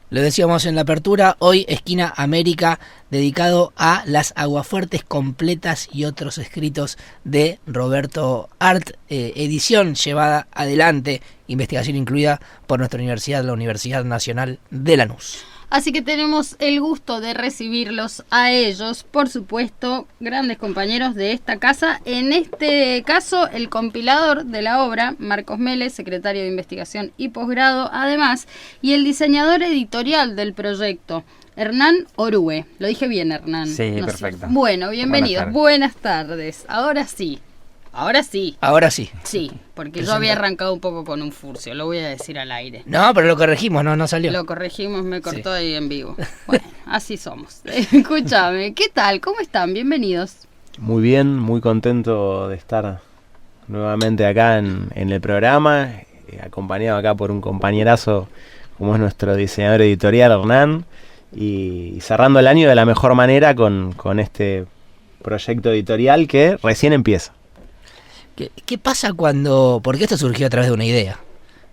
Lo decíamos en la apertura, hoy Esquina América, dedicado a las aguafuertes completas y otros escritos de Roberto Arlt, edición llevada adelante, investigación incluida por nuestra universidad, la Universidad Nacional de Lanús. Así que tenemos el gusto de recibirlos a ellos, por supuesto, grandes compañeros de esta casa. En este caso, el compilador de la obra, Marcos Mele, secretario de Investigación y Posgrado, además, y el diseñador editorial del proyecto, Hernán Orue. Lo dije bien, Hernán. Sí, no perfecto. Sé. Bueno, bienvenidos. Buenas tardes. Ahora sí. Ahora sí. Sí, porque yo había arrancado un poco con un furcio, lo voy a decir al aire. No, pero lo corregimos, no salió. Lo corregimos, me cortó ahí en vivo. Bueno, así somos. Escúchame, ¿qué tal? ¿Cómo están? Bienvenidos. Muy bien, muy contento de estar nuevamente acá en el programa, acompañado acá por un compañerazo como es nuestro diseñador editorial, Hernán, y cerrando el año de la mejor manera con este proyecto editorial que recién empieza. ¿Qué pasa cuando...? Porque esto surgió a través de una idea,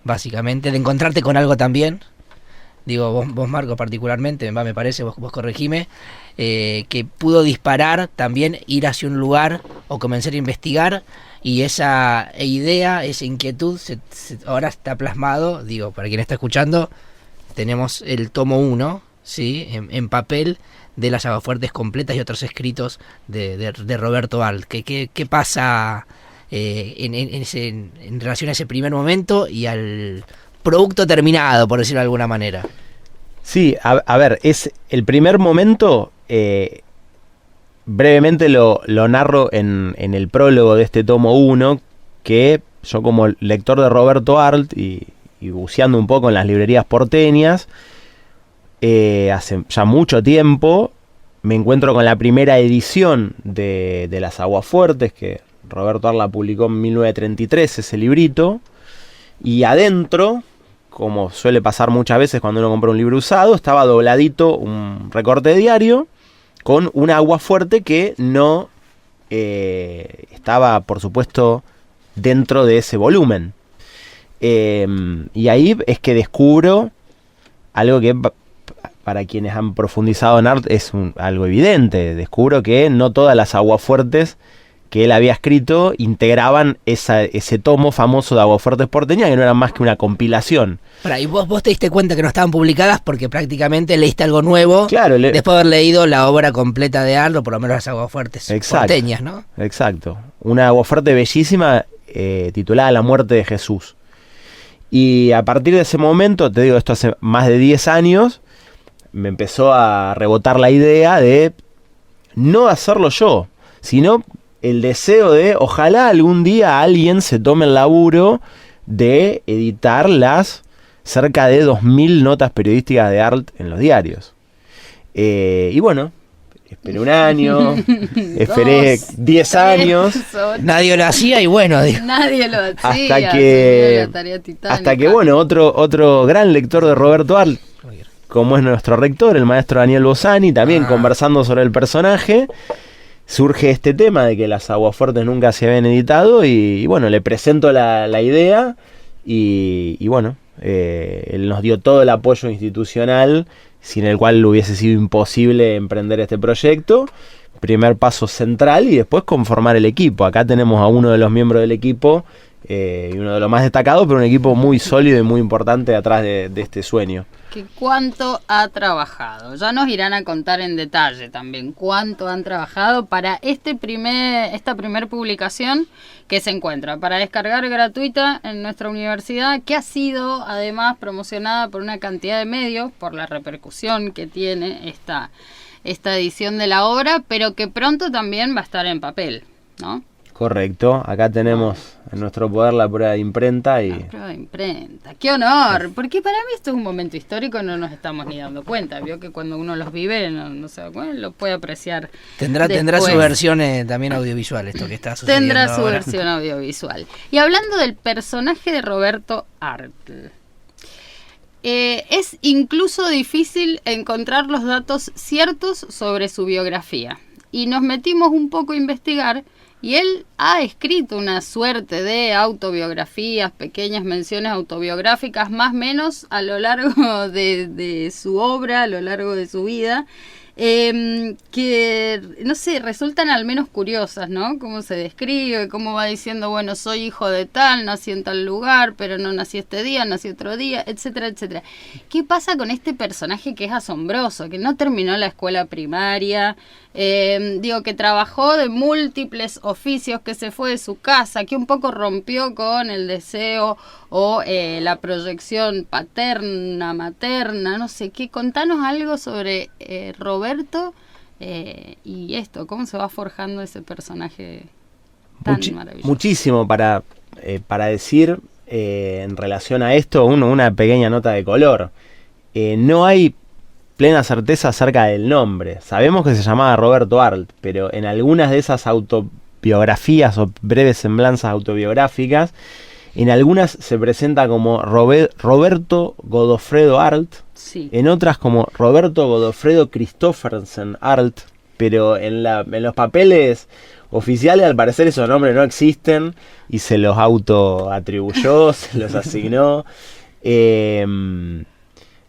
básicamente, de encontrarte con algo también. Digo, vos Marco, particularmente, me parece, vos corregime, que pudo disparar también, ir hacia un lugar o comenzar a investigar, y esa idea, esa inquietud, ahora está plasmado. Digo, para quien está escuchando, tenemos el tomo 1, ¿sí? En papel, de las aguafuertes completas y otros escritos de Roberto Arlt. ¿Qué pasa en relación a ese primer momento y al producto terminado, por decirlo de alguna manera? Sí, a ver, es el primer momento, brevemente lo narro en el prólogo de este tomo 1, que yo como lector de Roberto Arlt y buceando un poco en las librerías porteñas, hace ya mucho tiempo me encuentro con la primera edición de las aguafuertes, que Roberto Arlt la publicó en 1933, ese librito, y adentro, como suele pasar muchas veces cuando uno compra un libro usado, estaba dobladito un recorte diario con una aguafuerte que no estaba, por supuesto, dentro de ese volumen. Y ahí es que descubro algo que para quienes han profundizado en Arlt es algo evidente. Descubro que no todas las aguafuertes que él había escrito integraban ese tomo famoso de aguafuertes porteñas, que no era más que una compilación. Y vos te diste cuenta que no estaban publicadas porque prácticamente leíste algo nuevo, claro, después de haber leído la obra completa de Arlt, o por lo menos las aguafuertes porteñas, ¿no? Exacto. Una aguafuerte bellísima titulada La muerte de Jesús. Y a partir de ese momento, te digo, esto hace más de 10 años, me empezó a rebotar la idea de no hacerlo yo, sino el deseo de ojalá algún día alguien se tome el laburo de editar las cerca de 2000 notas periodísticas de Arlt en los diarios. Y bueno, esperé un año, esperé 10 años. Nadie lo hacía y bueno, nadie lo hacía. Hasta que bueno, otro gran lector de Roberto Arlt, como es nuestro rector, el maestro Daniel Bosani, también conversando sobre el personaje, surge este tema de que las aguafuertes nunca se habían editado y bueno, le presento la idea y bueno, él nos dio todo el apoyo institucional, sin el cual hubiese sido imposible emprender este proyecto. Primer paso central y después conformar el equipo. Acá tenemos a uno de los miembros del equipo y uno de los más destacados, pero un equipo muy sólido y muy importante atrás de este sueño. ¿Cuánto ha trabajado? Ya nos irán a contar en detalle también cuánto han trabajado para esta primer publicación que se encuentra para descargar gratuita en nuestra universidad, que ha sido además promocionada por una cantidad de medios por la repercusión que tiene esta edición de la obra, pero que pronto también va a estar en papel, ¿no? Correcto, acá tenemos en nuestro poder la prueba de imprenta. La prueba de imprenta, ¡qué honor! Porque para mí esto es un momento histórico, no nos estamos ni dando cuenta. Vio que cuando uno los vive, no se da cuenta, lo puede apreciar. Tendrá su versión también audiovisual, esto que está sucediendo. Tendrá su ahora. versión audiovisual. Y hablando del personaje de Roberto Arlt, es incluso difícil encontrar los datos ciertos sobre su biografía. Y nos metimos un poco a investigar Y él ha escrito una suerte de autobiografías, pequeñas menciones autobiográficas, más o menos a lo largo de su obra, a lo largo de su vida, que, no sé, resultan al menos curiosas, ¿no? Cómo se describe, cómo va diciendo, bueno, soy hijo de tal, nací en tal lugar, pero no nací este día, nací otro día, etcétera, etcétera. ¿Qué pasa con este personaje que es asombroso, que no terminó la escuela primaria, que trabajó de múltiples oficios, que se fue de su casa, que un poco rompió con el deseo o la proyección paterna, materna, no sé qué? Contanos algo sobre Roberto y esto, cómo se va forjando ese personaje tan maravilloso. Muchísimo para decir en relación a esto, una pequeña nota de color. No hay plena certeza acerca del nombre. Sabemos que se llamaba Roberto Arlt, pero en algunas de esas autobiografías o breves semblanzas autobiográficas, en algunas se presenta como Roberto Godofredo Arlt, sí. En otras como Roberto Godofredo Christoffersen Arlt, pero en los papeles oficiales al parecer esos nombres no existen y se los autoatribuyó, se los asignó.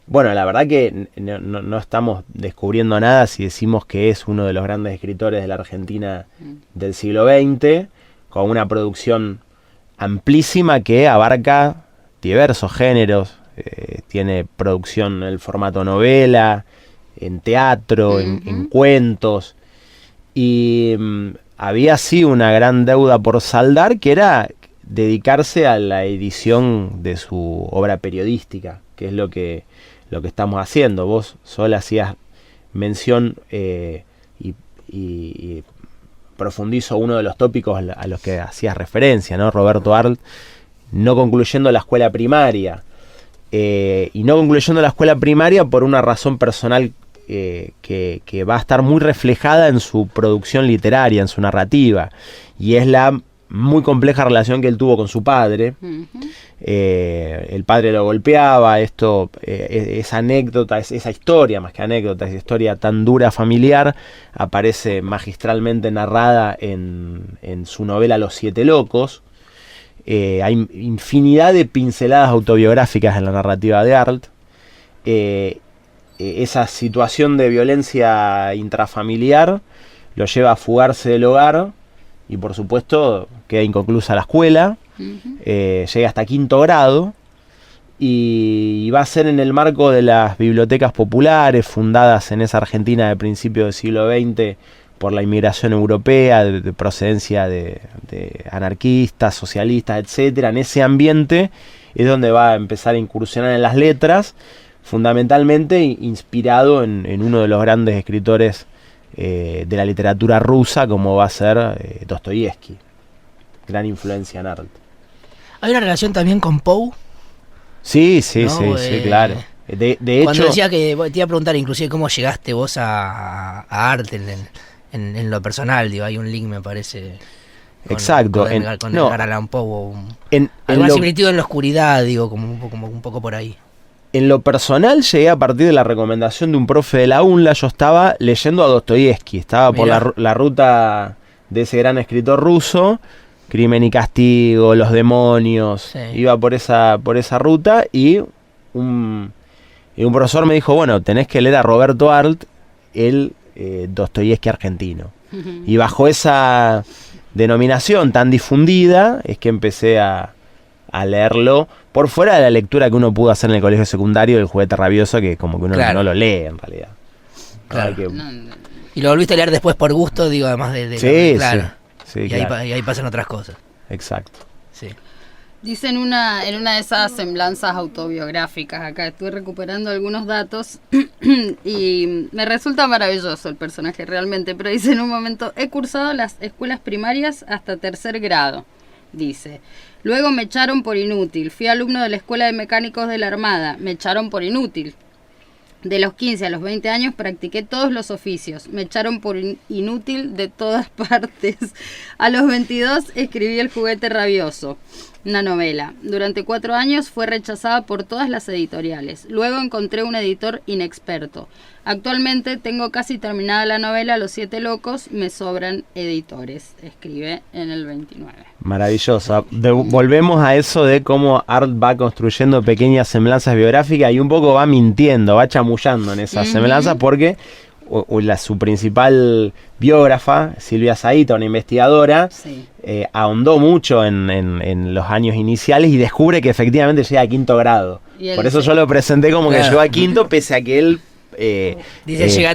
Bueno, la verdad que no estamos descubriendo nada si decimos que es uno de los grandes escritores de la Argentina del siglo XX, con una producción amplísima que abarca diversos géneros. Tiene producción en el formato novela, en teatro, en cuentos. Y había sí una gran deuda por saldar, que era dedicarse a la edición de su obra periodística, que es lo que estamos haciendo. Vos solo hacías mención y profundizo uno de los tópicos a los que hacías referencia, ¿no? Roberto Arlt no concluyendo la escuela primaria. Y no concluyendo la escuela primaria por una razón personal que va a estar muy reflejada en su producción literaria, en su narrativa. Y es la muy compleja relación que él tuvo con su padre. El padre lo golpeaba, esa anécdota, esa historia, más que anécdota, esa historia tan dura familiar, aparece magistralmente narrada en su novela Los Siete Locos. Hay infinidad de pinceladas autobiográficas en la narrativa de Arlt. Esa situación de violencia intrafamiliar lo lleva a fugarse del hogar y por supuesto queda inconclusa la escuela. Llega hasta 5º grado y va a ser en el marco de las bibliotecas populares fundadas en esa Argentina de principios del siglo XX por la inmigración europea de procedencia de anarquistas, socialistas, etcétera. En ese ambiente es donde va a empezar a incursionar en las letras, fundamentalmente inspirado en uno de los grandes escritores de la literatura rusa, como va a ser Dostoyevsky. Gran influencia en Arlt. ¿Hay una relación también con Poe? Sí, claro. De hecho, cuando decía que te iba a preguntar inclusive cómo llegaste vos a Arlt en lo personal, digo, hay un link, me parece. Exacto. Con Edgar Allan Poe. Alguna similitud en la oscuridad, digo, como un poco por ahí. En lo personal llegué a partir de la recomendación de un profe de la UNLA. Yo estaba leyendo a Dostoyevsky, estaba por la ruta de ese gran escritor ruso, Crimen y Castigo, Los Demonios, sí. Iba por esa ruta y un profesor me dijo, bueno, tenés que leer a Roberto Arlt, el Dostoyevsky argentino. Y bajo esa denominación tan difundida es que empecé a leerlo por fuera de la lectura que uno pudo hacer en el colegio secundario del Juguete Rabioso, que como que uno no lo lee en realidad. Claro. Y lo volviste a leer después por gusto, digo, además de sí, claro. Sí, y claro. Ahí pasan otras cosas. Exacto. Sí. Dice en una de esas semblanzas autobiográficas, acá estoy recuperando algunos datos y me resulta maravilloso el personaje realmente, pero dice en un momento, he cursado las escuelas primarias hasta 3er grado, dice. Luego me echaron por inútil, fui alumno de la Escuela de Mecánicos de la Armada, me echaron por inútil. De los 15 a los 20 años practiqué todos los oficios, me echaron por inútil de todas partes. A los 22 escribí El Juguete Rabioso. una novela. Durante 4 años fue rechazada por todas las editoriales. Luego encontré un editor inexperto. Actualmente tengo casi terminada la novela Los 7 locos, me sobran editores. Escribe en el 29. Maravilloso. Volvemos a eso de cómo Art va construyendo pequeñas semblanzas biográficas y un poco va mintiendo, va chamullando en esas semblanzas porque su principal biógrafa, Silvia Zaita, una investigadora, Sí. Ahondó mucho en los años iniciales y descubre que efectivamente llega a 5º grado. Por eso yo lo presenté como que llegó a 5º, pese a que él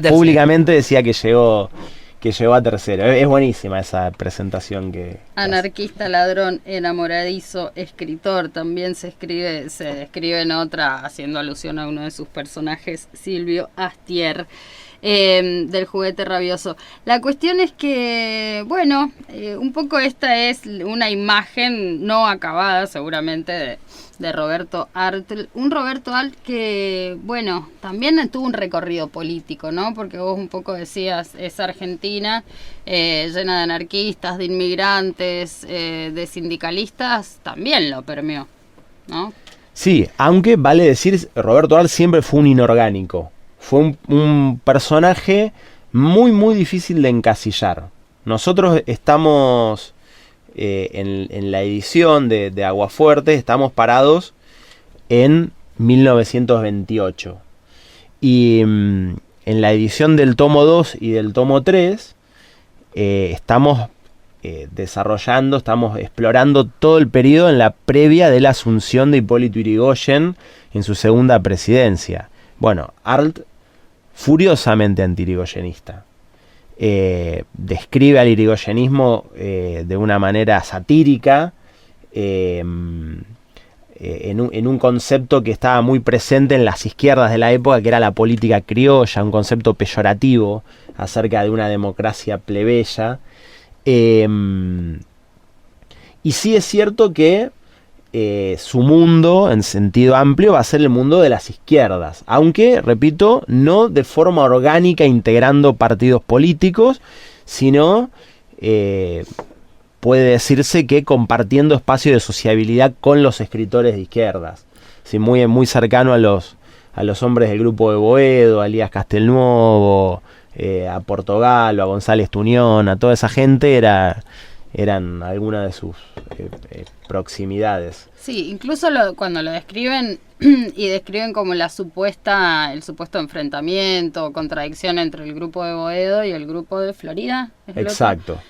públicamente decía que llegó a 3º. Es buenísima esa presentación que... Anarquista, ladrón, enamoradizo, escritor, también se describe en otra, haciendo alusión a uno de sus personajes, Silvio Astier. Del juguete rabioso. La cuestión es que, bueno, un poco esta es una imagen no acabada seguramente de Roberto Arlt. Un Roberto Arlt que, bueno, también tuvo un recorrido político, ¿no? Porque vos un poco decías, es Argentina, llena de anarquistas, de inmigrantes, de sindicalistas, también lo permeó, ¿no? Sí, aunque vale decir, Roberto Arlt siempre fue un inorgánico. Fue un personaje muy, muy difícil de encasillar. Nosotros estamos en la edición de Aguafuerte, estamos parados en 1928. Y en la edición del tomo 2 y del tomo 3 estamos desarrollando, estamos explorando todo el periodo en la previa de la asunción de Hipólito Yrigoyen en su segunda presidencia. Bueno, Arlt, furiosamente antiyrigoyenista, describe al irigoyenismo de una manera satírica, en un concepto que estaba muy presente en las izquierdas de la época, que era la política criolla, un concepto peyorativo acerca de una democracia plebeya. Y sí es cierto que su mundo, en sentido amplio, va a ser el mundo de las izquierdas, aunque, repito, no de forma orgánica integrando partidos políticos, sino puede decirse que compartiendo espacio de sociabilidad con los escritores de izquierdas. Sí, muy cercano a los hombres del grupo de Boedo, a Elías Castelnuovo, a Portogallo, a González Tuñón, a toda esa gente eran algunas de sus proximidades. Sí, incluso cuando lo describen y describen como el supuesto enfrentamiento o contradicción entre el grupo de Boedo y el grupo de Florida. ¿Es el Exacto. otro?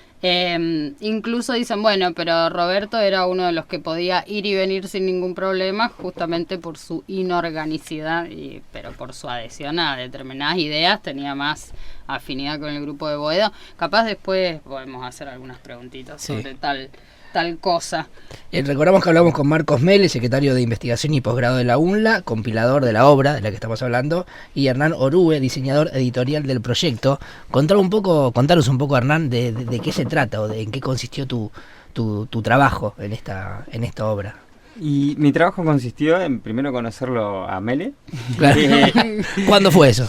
Incluso dicen, bueno, pero Roberto era uno de los que podía ir y venir sin ningún problema, justamente por su inorganicidad, pero por su adhesión a determinadas ideas tenía más afinidad con el grupo de Boedo. Capaz después podemos hacer algunas preguntitas sobre tal cosa. Recordamos que hablamos con Marcos Mele, secretario de Investigación y Posgrado de la UNLA, compilador de la obra de la que estamos hablando, y Hernán Orue, diseñador editorial del proyecto. Contaros un poco, Hernán, de qué se trata o de en qué consistió tu trabajo en esta obra. Y mi trabajo consistió en primero conocerlo a Mele. Claro. ¿Cuándo fue eso?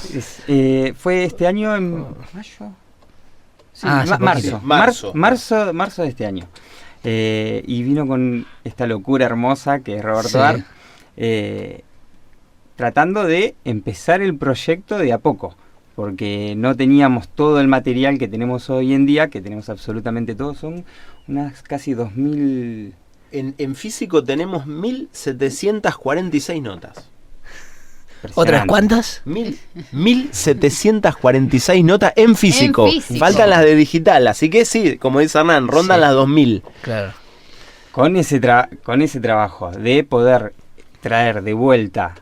Fue este año en mayo. Sí, marzo de este año. Y vino con esta locura hermosa que es Roberto Arlt, tratando de empezar el proyecto de a poco, porque no teníamos todo el material que tenemos hoy en día, que tenemos absolutamente todo, son unas casi 2000... En físico tenemos 1746 notas. ¿Otras cuántas? 1746 notas en físico. Faltan las de digital, así que sí, como dice Hernán, rondan las 2000. Claro. Con ese trabajo de poder traer de vuelta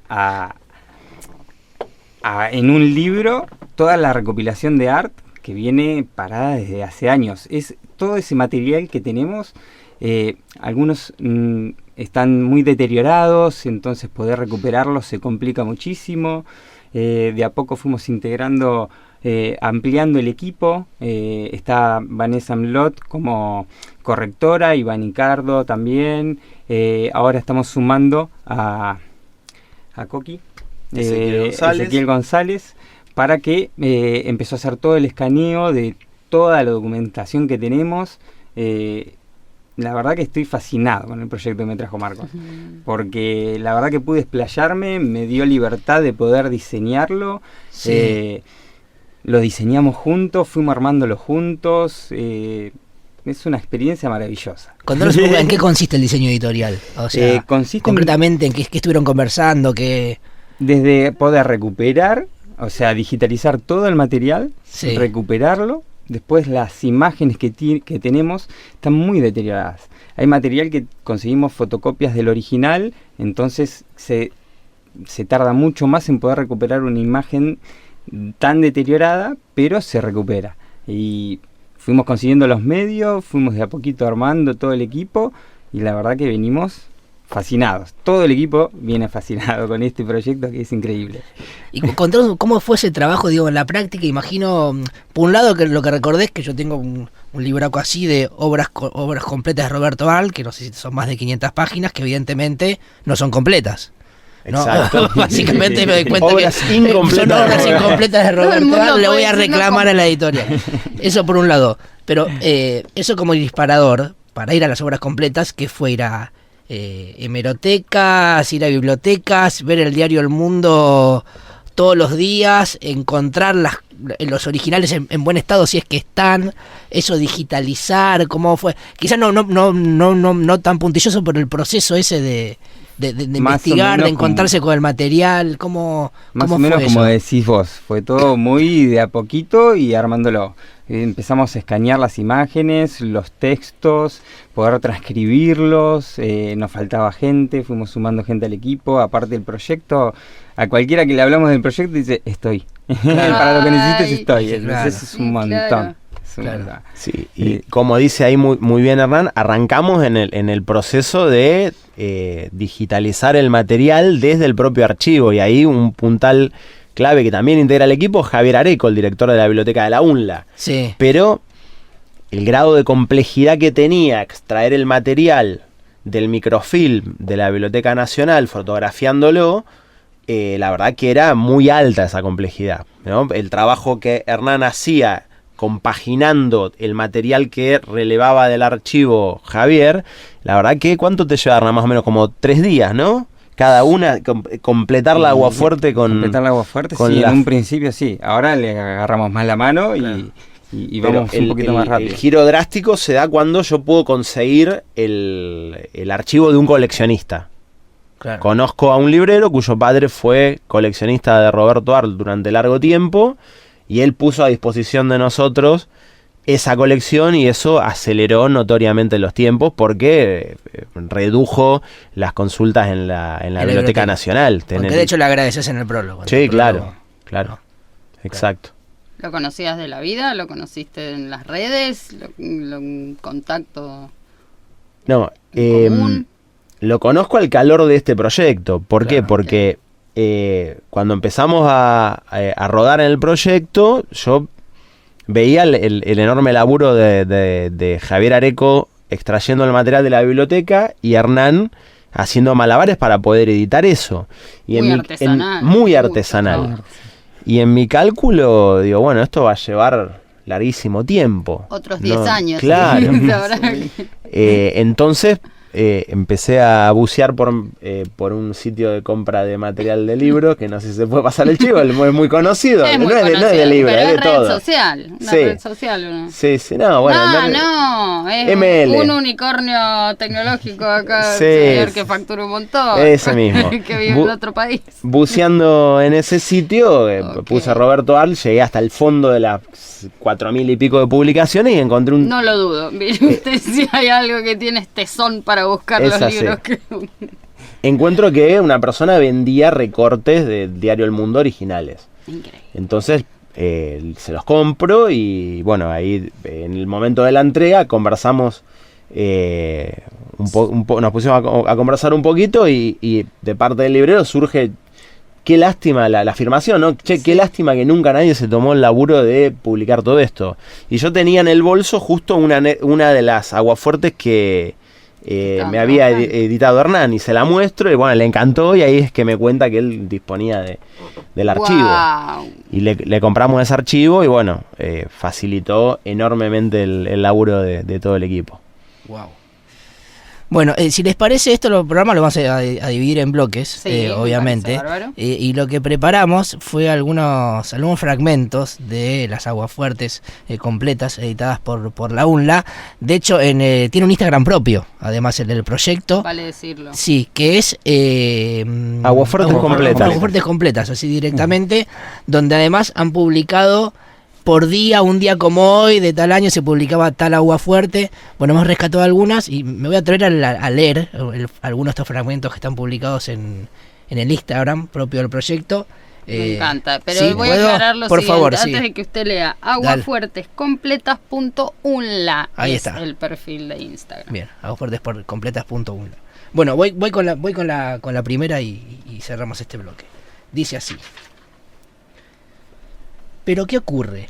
en un libro toda la recopilación de Arlt que viene parada desde hace años. Es todo ese material que tenemos, algunos están muy deteriorados, entonces poder recuperarlos se complica muchísimo. De a poco fuimos integrando, ampliando el equipo. Está Vanessa Mlot como correctora, Iván Icardo también. Ahora estamos sumando a Coqui, Ezequiel González, para que empezó a hacer todo el escaneo de toda la documentación que tenemos. la verdad que estoy fascinado con el proyecto que me trajo Marcos, porque la verdad que pude explayarme, me dio libertad de poder diseñarlo, Sí. lo diseñamos juntos, fuimos armándolo juntos, es una experiencia maravillosa. Contanos un poco en qué consiste el diseño editorial. O sea, consiste concretamente en qué estuvieron conversando, qué... Desde poder recuperar, o sea, digitalizar todo el material, Sí. recuperarlo. Después las imágenes que tenemos están muy deterioradas. Hay material que conseguimos fotocopias del original, entonces se tarda mucho más en poder recuperar una imagen tan deteriorada, pero se recupera. Y fuimos consiguiendo los medios, fuimos de a poquito armando todo el equipo y la verdad que venimos fascinados. Todo el equipo viene fascinado con este proyecto que es increíble. Y contanos cómo fue ese trabajo, digo, en la práctica. Imagino, por un lado, que lo que recordé es que yo tengo un libraco así de obras completas de Roberto Arlt, que no sé si son más de 500 páginas, que evidentemente no son completas. ¿no? Exacto. Básicamente me doy cuenta Obras que incompletas. son obras incompletas de Todo el Roberto mundo Arlt, le voy puede a decir, reclamar no, a la editorial. Eso por un lado. Pero eso como disparador, para ir a las obras completas, que fue ir a hemerotecas, ir a bibliotecas, ver el diario El Mundo todos los días, encontrar los originales en buen estado si es que están, eso digitalizar, cómo fue, quizás no tan puntilloso, pero el proceso ese de investigar, de encontrarse con el material, cómo Más fue o menos eso? como decís vos, fue todo muy de a poquito y armándolo. Empezamos a escanear las imágenes, los textos, poder transcribirlos, nos faltaba gente, fuimos sumando gente al equipo, aparte del proyecto, a cualquiera que le hablamos del proyecto dice, estoy, para lo que necesites estoy, Claro. entonces es un montón. Claro. Es una Claro. verdad. Sí, y como dice ahí muy bien Hernán, arrancamos en el proceso de digitalizar el material desde el propio archivo, y ahí un puntal clave que también integra el equipo, Javier Areco, el director de la biblioteca de la UNLA. Sí. Pero el grado de complejidad que tenía extraer el material del microfilm de la Biblioteca Nacional, fotografiándolo, la verdad que era muy alta esa complejidad, ¿no? El trabajo que Hernán hacía compaginando el material que relevaba del archivo Javier, la verdad que ¿cuánto te lleva, Hernán? Más o menos como 3 días, ¿no? Cada una, completar la agua fuerte con... Completar la agua fuerte, con sí, la- en un principio sí, ahora le agarramos más la mano y Pero vamos un poquito más rápido. El giro drástico se da cuando yo puedo conseguir el archivo de un coleccionista. Claro. Conozco a un librero cuyo padre fue coleccionista de Roberto Arlt durante largo tiempo y él puso a disposición de nosotros esa colección y eso aceleró notoriamente los tiempos porque redujo las consultas en la Biblioteca Nacional. Porque de hecho le agradeces en el prólogo. Sí, En el claro, prólogo. claro, exacto. ¿Lo conocías de la vida? ¿Lo conociste en las redes? ¿Lo contacto No, en común? lo conozco al calor de este proyecto. ¿Por qué? Claro. Porque cuando empezamos a rodar en el proyecto, yo veía el enorme laburo de Javier Areco extrayendo el material de la biblioteca y Hernán haciendo malabares para poder editar eso. Y Muy artesanal. muy artesanal. Y en mi cálculo, digo, bueno, esto va a llevar larguísimo tiempo. Otros 10 años. Claro. Sabrá que- Entonces empecé a bucear por un sitio de compra de material de libros, que no sé si se puede pasar el chivo, es muy conocido. Es muy no es de conocido, libro, pero es de red todo. social. Una Sí. red social. ¿O no? Sí, no, bueno. No, es ML. un unicornio tecnológico acá, Sí, señor que factura un montón. ese mismo. Que vive en otro país. Buceando en ese sitio, Ok. puse a Roberto Arlt, llegué hasta el fondo de las 4.000 y pico de publicaciones y encontré un... No lo dudo. Mire usted si hay algo que tienes tesón para buscar Es los así. libros que... Encuentro que una persona vendía recortes del diario El Mundo originales. Increíble. Entonces se los compro y bueno, ahí en el momento de la entrega conversamos, nos pusimos a conversar un poquito y de parte del librero surge, qué lástima la afirmación, ¿no? Che, qué lástima que nunca nadie se tomó el laburo de publicar todo esto. Y yo tenía en el bolso justo una de las aguafuertes que me había editado Hernán y se la muestro y bueno, le encantó y ahí es que me cuenta que él disponía del archivo. Wow. Y le compramos ese archivo y bueno, facilitó enormemente el laburo de todo el equipo. Wow. Bueno, si les parece esto, los programas los vamos a dividir en bloques, Sí, obviamente. Y lo que preparamos fue algunos fragmentos de las Aguafuertes completas, editadas por la UNLA. De hecho, tiene un Instagram propio, además el del proyecto. Vale decirlo. Sí, que es Aguafuertes completas. Aguafuertes completas, así directamente, donde además han publicado por día, un día como hoy, de tal año se publicaba tal aguafuerte. Bueno, hemos rescatado algunas y me voy a atrever a leer algunos de estos fragmentos que están publicados en el Instagram propio del proyecto. Me encanta, pero ¿sí? voy a aclarar lo por siguiente, favor, antes sí. de que usted lea, aguafuertescompletas.unla Ahí es está. el perfil de Instagram. Bien, aguafuertescompletas.unla. Bueno, voy con la primera y cerramos este bloque. Dice así: ¿pero qué ocurre?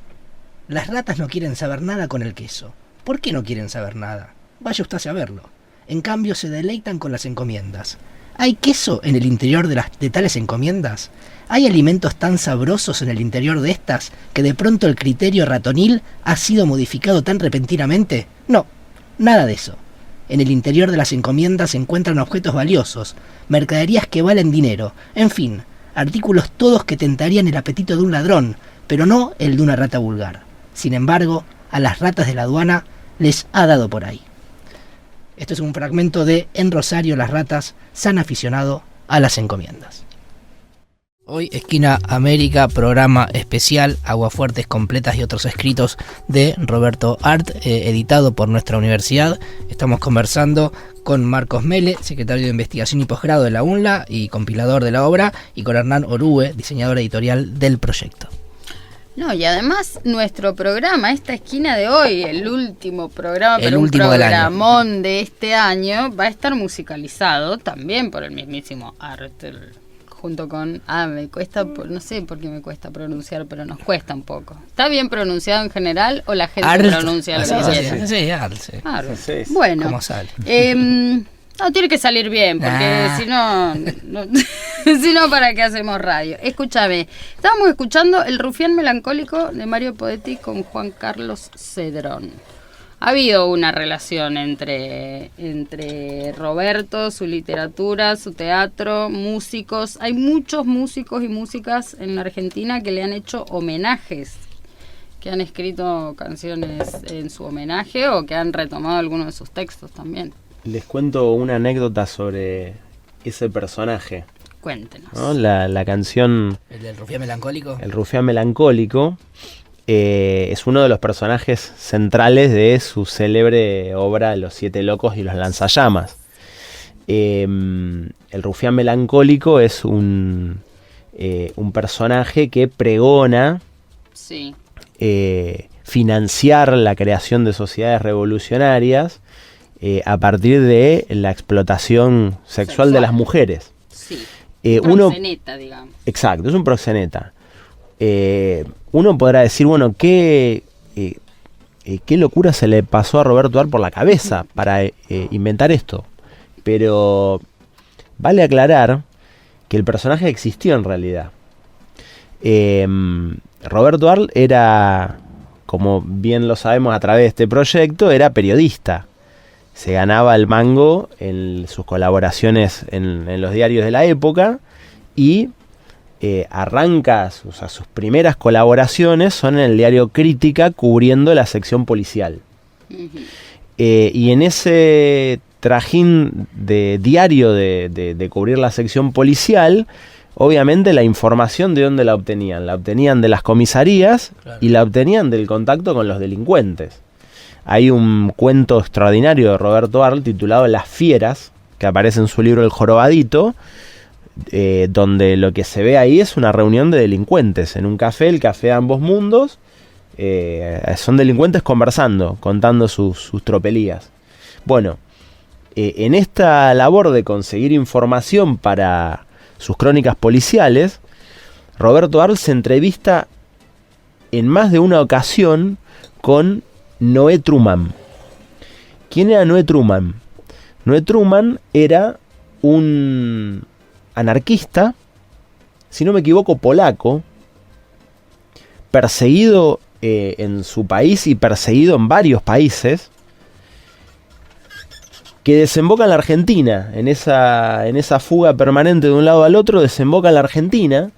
Las ratas no quieren saber nada con el queso. ¿Por qué no quieren saber nada? Vaya usted a saberlo. En cambio se deleitan con las encomiendas. ¿Hay queso en el interior de tales encomiendas? ¿Hay alimentos tan sabrosos en el interior de estas que de pronto el criterio ratonil ha sido modificado tan repentinamente? No, nada de eso. En el interior de las encomiendas se encuentran objetos valiosos, mercaderías que valen dinero, en fin, artículos todos que tentarían el apetito de un ladrón, pero no el de una rata vulgar. Sin embargo, a las ratas de la aduana les ha dado por ahí. Esto es un fragmento de En Rosario las ratas se han aficionado a las encomiendas. Hoy, Esquina América, programa especial, Aguafuertes completas y otros escritos de Roberto Art, editado por nuestra universidad. Estamos conversando con Marcos Mele, secretario de Investigación y Posgrado de la UNLA y compilador de la obra, y con Hernán Orue, diseñador editorial del proyecto. No, y además nuestro programa, esta esquina de hoy, el último programa, El pero último un del año. programón de este año, va a estar musicalizado también por el mismísimo Art, junto con... me cuesta, no sé por qué me cuesta pronunciar, pero nos cuesta un poco. ¿Está bien pronunciado en general o la gente Art, pronuncia lo que quiere? Sí, Art, sí. Art. Sí, sí. Bueno, ¿Cómo sale? no, tiene que salir bien, porque si no, si no, ¿para qué hacemos radio? Escúchame, estábamos escuchando El rufián melancólico de Mario Poetti con Juan Carlos Cedrón. Ha habido una relación entre Roberto, su literatura, su teatro, músicos. Hay muchos músicos y músicas en la Argentina que le han hecho homenajes, que han escrito canciones en su homenaje o que han retomado algunos de sus textos también. Les cuento una anécdota sobre ese personaje, Cuéntenos. ¿no? La canción ¿El del rufián melancólico? El rufián melancólico es uno de los personajes centrales de su célebre obra Los Siete Locos y los Lanzallamas. El rufián melancólico es un personaje que pregona Sí. financiar la creación de sociedades revolucionarias a partir de la explotación sexual de las mujeres. Sí. Uno, Proxeneta, digamos. exacto, es un proxeneta. Uno podrá decir, bueno, ¿qué locura se le pasó a Roberto Art por la cabeza para inventar esto? Pero vale aclarar que el personaje existió en realidad. Roberto Art era, como bien lo sabemos a través de este proyecto, era periodista. Se ganaba el mango en sus colaboraciones en los diarios de la época y arranca, sus primeras colaboraciones son en el diario Crítica cubriendo la sección policial. Y en ese trajín de diario de cubrir la sección policial, obviamente la información ¿de dónde la obtenían? La obtenían de las comisarías, claro, y la obtenían del contacto con los delincuentes. Hay un cuento extraordinario de Roberto Art titulado Las Fieras, que aparece en su libro El Jorobadito, donde lo que se ve ahí es una reunión de delincuentes en un café, el Café de Ambos Mundos. Son delincuentes conversando, contando sus tropelías. Bueno, en esta labor de conseguir información para sus crónicas policiales, Roberto Art se entrevista en más de una ocasión con Noé Truman. ¿Quién era Noé Truman? Noé Truman era un anarquista, si no me equivoco, polaco, perseguido en su país y perseguido en varios países, que desemboca en la Argentina, en esa fuga permanente de un lado al otro, desemboca en la Argentina,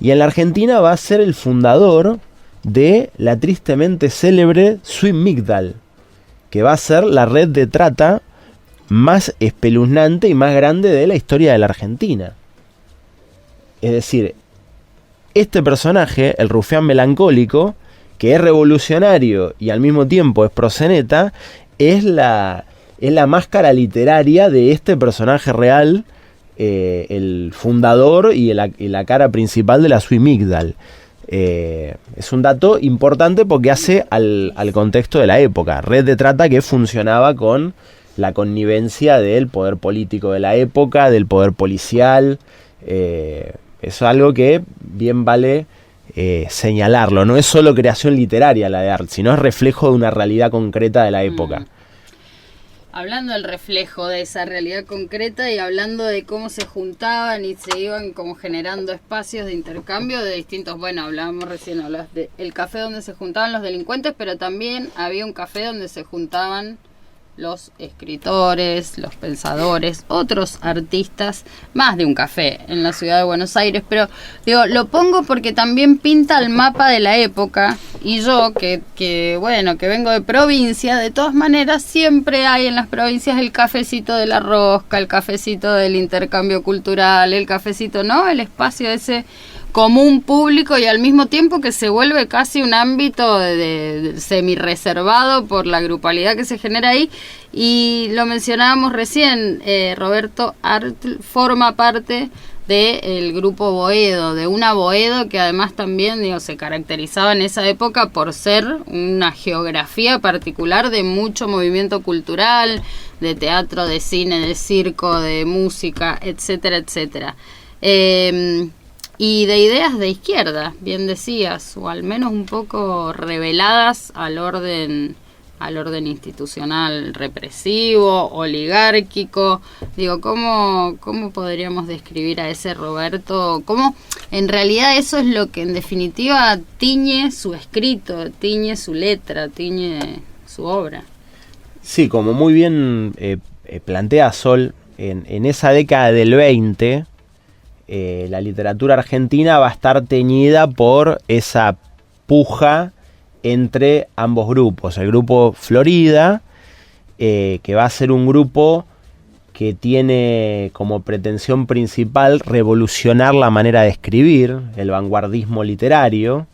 y en la Argentina va a ser el fundador de la tristemente célebre Sweet Migdal, que va a ser la red de trata más espeluznante y más grande de la historia de la Argentina. Es decir, este personaje, el rufián melancólico, que es revolucionario y al mismo tiempo es proxeneta, es la máscara literaria de este personaje real, el fundador y la cara principal de la Sweet Migdal. Es un dato importante porque hace al contexto de la época. Red de trata que funcionaba con la connivencia del poder político de la época, del poder policial. Es algo que bien vale señalarlo. No es solo creación literaria la de Arlt, sino es reflejo de una realidad concreta de la época. Hablando del reflejo de esa realidad concreta y hablando de cómo se juntaban y se iban como generando espacios de intercambio de distintos, bueno, hablábamos recién, hablabas del café donde se juntaban los delincuentes, pero también había un café donde se juntaban los escritores, los pensadores, otros artistas, más de un café en la ciudad de Buenos Aires, pero digo, lo pongo porque también pinta el mapa de la época, y yo que bueno, que vengo de provincia, de todas maneras siempre hay en las provincias el cafecito de la rosca, el cafecito del intercambio cultural, el cafecito, ¿no? El espacio ese común público y al mismo tiempo que se vuelve casi un ámbito de semi-reservado por la grupalidad que se genera ahí. Y lo mencionábamos recién, Roberto Arlt forma parte del grupo Boedo, de una Boedo que además también se caracterizaba en esa época por ser una geografía particular de mucho movimiento cultural, de teatro, de cine, de circo, de música, etcétera, etcétera. Y de ideas de izquierda, bien decías, o al menos un poco reveladas al orden institucional represivo, oligárquico. Digo, ¿cómo podríamos describir a ese Roberto? ¿Cómo en realidad eso es lo que en definitiva tiñe su escrito, tiñe su letra, tiñe su obra? Sí, como muy bien plantea Sol, en esa década del 20... la literatura argentina va a estar teñida por esa puja entre ambos grupos. El grupo Florida, que va a ser un grupo que tiene como pretensión principal revolucionar la manera de escribir, el vanguardismo literario.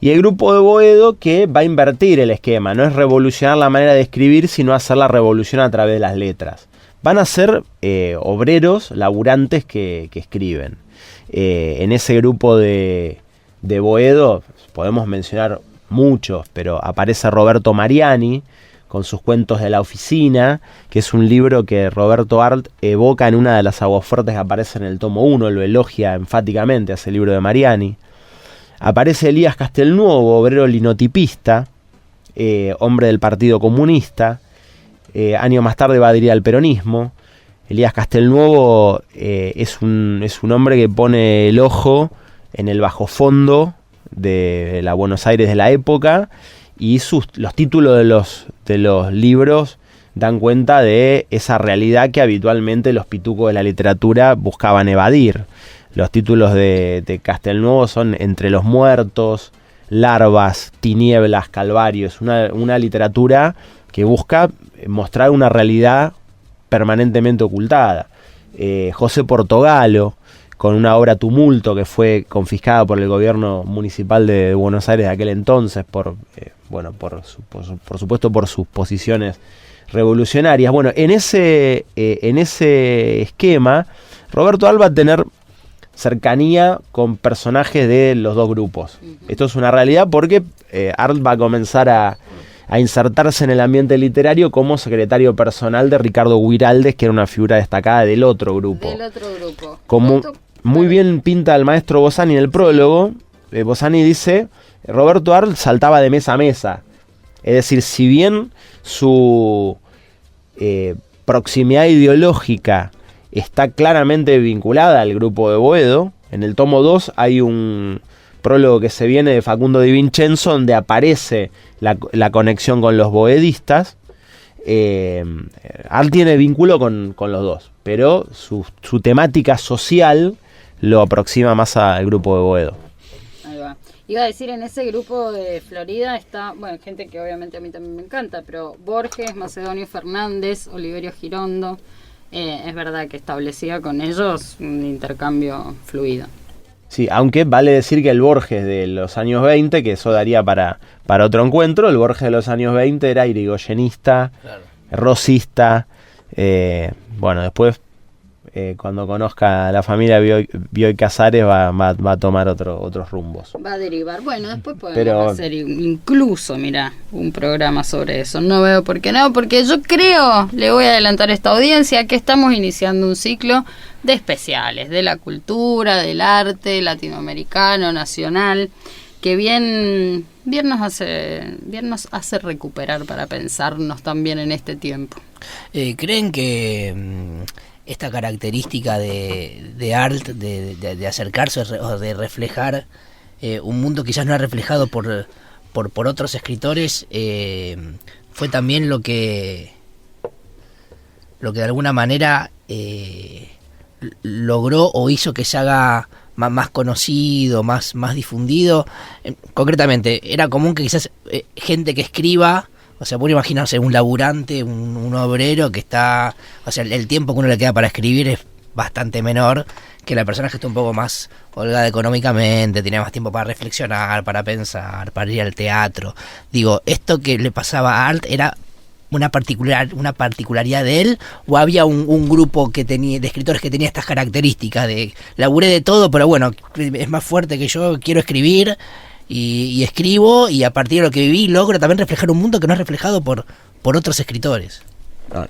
Y el grupo de Boedo, que va a invertir el esquema, no es revolucionar la manera de escribir, sino hacer la revolución a través de las letras. Van a ser obreros, laburantes que escriben. En ese grupo de Boedo podemos mencionar muchos, pero aparece Roberto Mariani con sus cuentos de la oficina, que es un libro que Roberto Arlt evoca en una de las aguafuertes que aparece en el tomo 1, lo elogia enfáticamente a ese libro de Mariani. Aparece Elías Castelnuovo, obrero linotipista, hombre del Partido Comunista. Años más tarde va a adherir al peronismo. Elías Castelnuovo es un hombre que pone el ojo en el bajo fondo de la Buenos Aires de la época, y los títulos de los libros dan cuenta de esa realidad que habitualmente los pitucos de la literatura buscaban evadir. Los títulos de Castelnuovo son Entre los muertos, Larvas, Tinieblas, Calvario. Es una literatura que busca mostrar una realidad permanentemente ocultada. José Portogalo, con una obra Tumulto, que fue confiscada por el gobierno municipal de Buenos Aires de aquel entonces, por supuesto por sus posiciones revolucionarias. Bueno, en ese esquema, Roberto Arlt va a tener cercanía con personajes de los dos grupos. Esto es una realidad porque Arlt va a comenzar a insertarse en el ambiente literario como secretario personal de Ricardo Guiraldes, que era una figura destacada del otro grupo. Como muy bien pinta el maestro Bossani en el prólogo, Bossani dice, Roberto Arlt saltaba de mesa a mesa. Es decir, si bien su proximidad ideológica está claramente vinculada al grupo de Boedo, en el tomo 2 hay un prólogo que se viene de Facundo Di Vincenzo, donde aparece la conexión con los boedistas. Arlt tiene vínculo con los dos, pero su temática social lo aproxima más al grupo de Boedo. Ahí va. Iba a decir, en ese grupo de Florida está, bueno, gente que obviamente a mí también me encanta, pero Borges, Macedonio Fernández, Oliverio Girondo, es verdad que establecía con ellos un intercambio fluido. Sí, aunque vale decir que el Borges de los años 20, que eso daría para otro encuentro, el Borges de los años 20 era irigoyenista, claro, rosista, bueno, después cuando conozca a la familia Bioy Casares va a tomar otros rumbos. Va a derivar. Bueno, después podemos hacer incluso, mira, un programa sobre eso. No veo por qué no, porque yo creo, le voy a adelantar a esta audiencia, que estamos iniciando un ciclo de especiales, de la cultura, del arte latinoamericano, nacional, que bien nos hace recuperar para pensarnos también en este tiempo. ¿Creen que esta característica de Arlt, de acercarse o de reflejar un mundo quizás no ha reflejado por otros escritores, fue también lo que de alguna manera logró o hizo que se haga más conocido, más difundido? Concretamente, era común que quizás gente que escriba, o sea, puede imaginarse un laburante, un obrero que está, o sea, el tiempo que uno le queda para escribir es bastante menor que la persona que está un poco más holgada económicamente, tiene más tiempo para reflexionar, para pensar, para ir al teatro. Digo, ¿esto que le pasaba a Arlt era una particularidad de él, o había un grupo de escritores que tenía estas características de laburé de todo, pero bueno, es más fuerte que yo, quiero escribir y escribo, y a partir de lo que viví logro también reflejar un mundo que no es reflejado por otros escritores?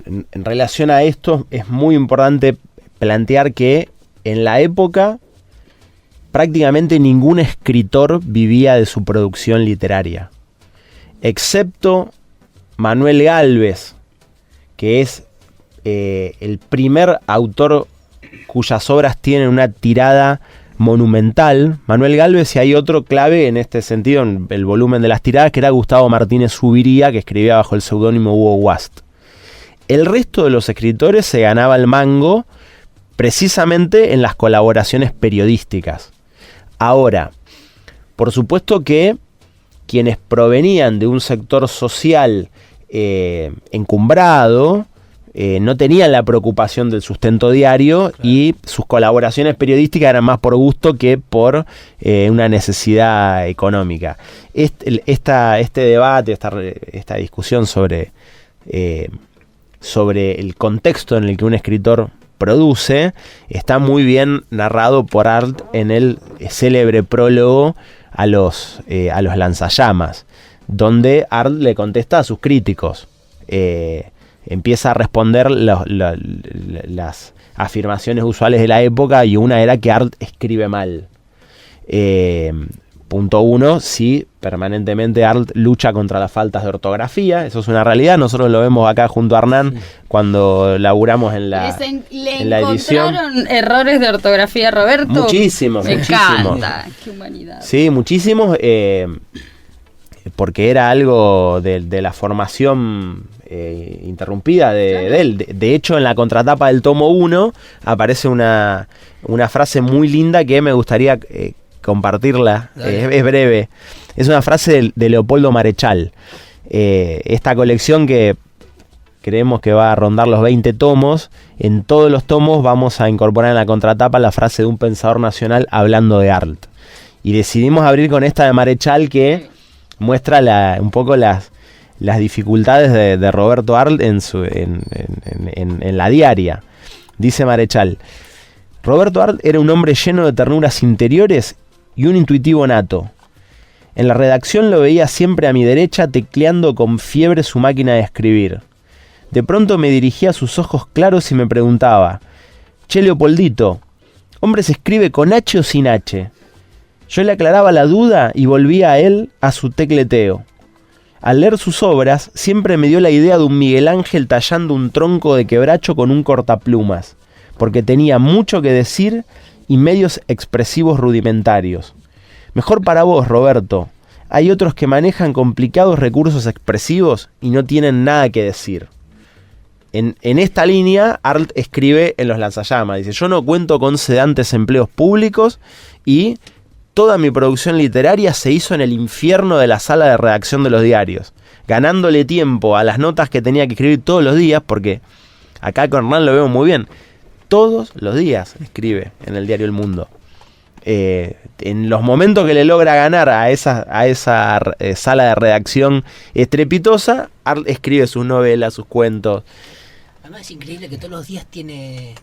En relación a esto es muy importante plantear que en la época prácticamente ningún escritor vivía de su producción literaria, excepto Manuel Gálvez, que es el primer autor cuyas obras tienen una tirada monumental. Manuel Gálvez, y hay otro clave en este sentido, en el volumen de las tiradas, que era Gustavo Martínez Zuviría, que escribía bajo el seudónimo Hugo Guast. El resto de los escritores se ganaba el mango precisamente en las colaboraciones periodísticas. Ahora, por supuesto que quienes provenían de un sector social encumbrado, no tenían la preocupación del sustento diario, claro, y sus colaboraciones periodísticas eran más por gusto que por una necesidad económica. Este debate, esta discusión sobre el contexto en el que un escritor produce, está muy bien narrado por Arlt en el célebre prólogo a los lanzallamas, donde Arlt le contesta a sus críticos. Empieza a responder las afirmaciones usuales de la época, y una era que Arlt escribe mal. Punto 1, sí, permanentemente Arlt lucha contra las faltas de ortografía, eso es una realidad. Nosotros lo vemos acá junto a Hernán, sí, cuando laburamos en la edición. ¿Le encontraron errores de ortografía, Roberto? Muchísimos. Me encanta, qué humanidad. Sí, muchísimos, porque era algo de la formación interrumpida de él. De hecho, en la contratapa del tomo 1 aparece una frase muy linda que me gustaría compartirla. Es breve. Es una frase de Leopoldo Marechal. Esta colección, que creemos que va a rondar los 20 tomos, en todos los tomos vamos a incorporar en la contratapa la frase de un pensador nacional hablando de Arlt. Y decidimos abrir con esta de Marechal, que muestra un poco las dificultades de Roberto Arlt en la diaria. Dice Marechal: Roberto Arlt era un hombre lleno de ternuras interiores y un intuitivo nato. En la redacción lo veía siempre a mi derecha, tecleando con fiebre su máquina de escribir. De pronto me dirigía a sus ojos claros y me preguntaba: «Che, Leopoldito, ¿hombre se escribe con H o sin H?». Yo le aclaraba la duda y volvía a él, a su tecleteo. Al leer sus obras, siempre me dio la idea de un Miguel Ángel tallando un tronco de quebracho con un cortaplumas, porque tenía mucho que decir y medios expresivos rudimentarios. Mejor para vos, Roberto. Hay otros que manejan complicados recursos expresivos y no tienen nada que decir. En esta línea, Arlt escribe en Los Lanzallamas, dice: yo no cuento con sedantes empleos públicos y toda mi producción literaria se hizo en el infierno de la sala de redacción de los diarios, ganándole tiempo a las notas que tenía que escribir todos los días, porque acá con Hernán lo vemos muy bien, todos los días escribe en el diario El Mundo. En los momentos que le logra ganar a esa sala de redacción estrepitosa, Arlt escribe sus novelas, sus cuentos. Además es increíble que todos los días tiene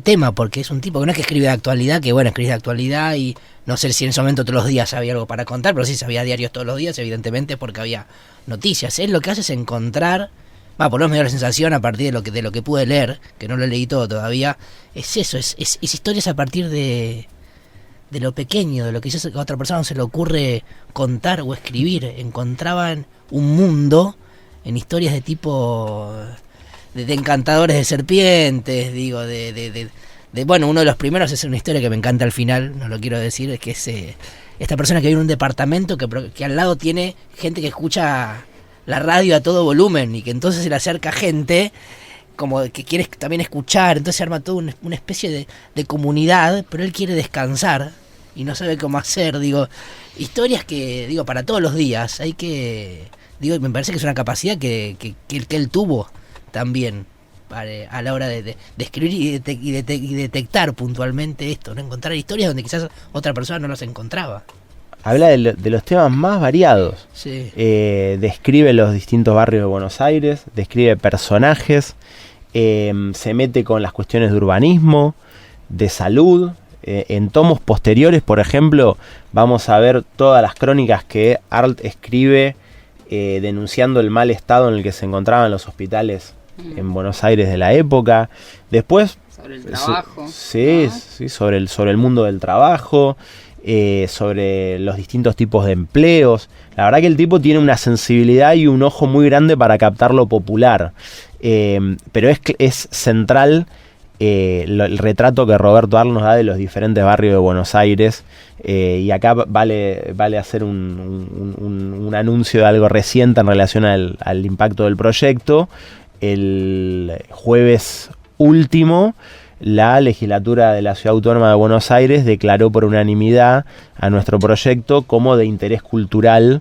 tema, porque es un tipo que no es que escribe de actualidad, que bueno, escribe de actualidad y no sé si en ese momento todos los días había algo para contar, pero sí había diarios todos los días, evidentemente, porque había noticias. Él lo que hace es encontrar, por lo menos me dio la sensación a partir de lo que pude leer, que no lo leí todo todavía, es eso, es historias a partir de lo pequeño, de lo que a otra persona no se le ocurre contar o escribir. Encontraban un mundo en historias de tipo de encantadores de serpientes, digo, bueno, uno de los primeros es una historia que me encanta al final, no lo quiero decir, es que es esta persona que vive en un departamento que al lado tiene gente que escucha la radio a todo volumen y que entonces se le acerca gente como que quiere también escuchar, entonces se arma toda una especie de comunidad, pero él quiere descansar y no sabe cómo hacer, digo, historias que, digo, para todos los días, hay que, digo, me parece que es una capacidad que él tuvo también a la hora de escribir y detectar puntualmente esto, ¿no? Encontrar historias donde quizás otra persona no las encontraba. Habla de los temas más variados. Sí. Describe los distintos barrios de Buenos Aires, describe personajes, se mete con las cuestiones de urbanismo, de salud. En tomos posteriores, por ejemplo, vamos a ver todas las crónicas que Arlt escribe denunciando el mal estado en el que se encontraban los hospitales en Buenos Aires de la época. Después sobre el trabajo, sí, ¿no? Sí, sobre el mundo del trabajo, sobre los distintos tipos de empleos. La verdad que el tipo tiene una sensibilidad y un ojo muy grande para captar lo popular, pero es central el retrato que Roberto Arlt nos da de los diferentes barrios de Buenos Aires, y acá vale hacer un anuncio de algo reciente en relación al impacto del proyecto. El jueves último, la legislatura de la Ciudad Autónoma de Buenos Aires declaró por unanimidad a nuestro proyecto como de interés cultural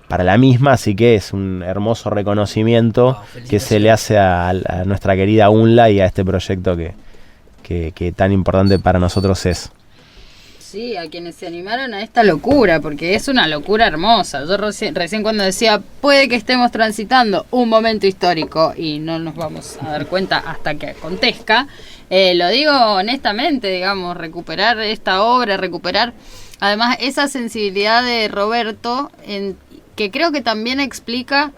para la misma, así que es un hermoso reconocimiento que se le hace a nuestra querida UNLA y a este proyecto que tan importante para nosotros es. Sí, a quienes se animaron a esta locura, porque es una locura hermosa. Yo recién cuando decía, puede que estemos transitando un momento histórico y no nos vamos a dar cuenta hasta que acontezca, lo digo honestamente, digamos, recuperar esta obra, recuperar además esa sensibilidad de Roberto, que creo que también explica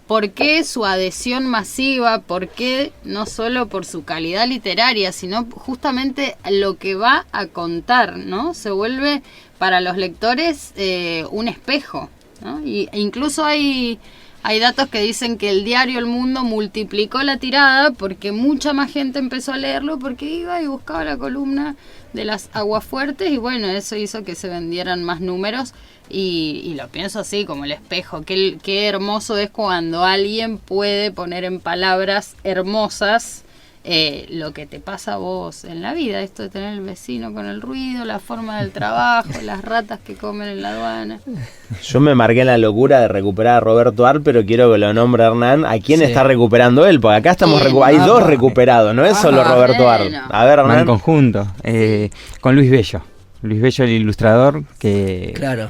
por qué su adhesión masiva, por qué no solo por su calidad literaria, sino justamente lo que va a contar, ¿no? Se vuelve para los lectores un espejo, ¿no? E incluso hay datos que dicen que el diario El Mundo multiplicó la tirada porque mucha más gente empezó a leerlo porque iba y buscaba la columna de las Aguafuertes y bueno, eso hizo que se vendieran más números. Y lo pienso así, como el espejo. Qué hermoso es cuando alguien puede poner en palabras hermosas lo que te pasa a vos en la vida. Esto de tener el vecino con el ruido, la forma del trabajo, las ratas que comen en la aduana. Yo me marqué la locura de recuperar a Roberto Arlt, pero quiero que lo nombre Hernán. ¿A quién está recuperando él? Porque acá estamos hay dos recuperados, no es solo Roberto Arlt. A ver, Hernán. En conjunto, con Luis Bello. Luis Bello, el ilustrador, Claro.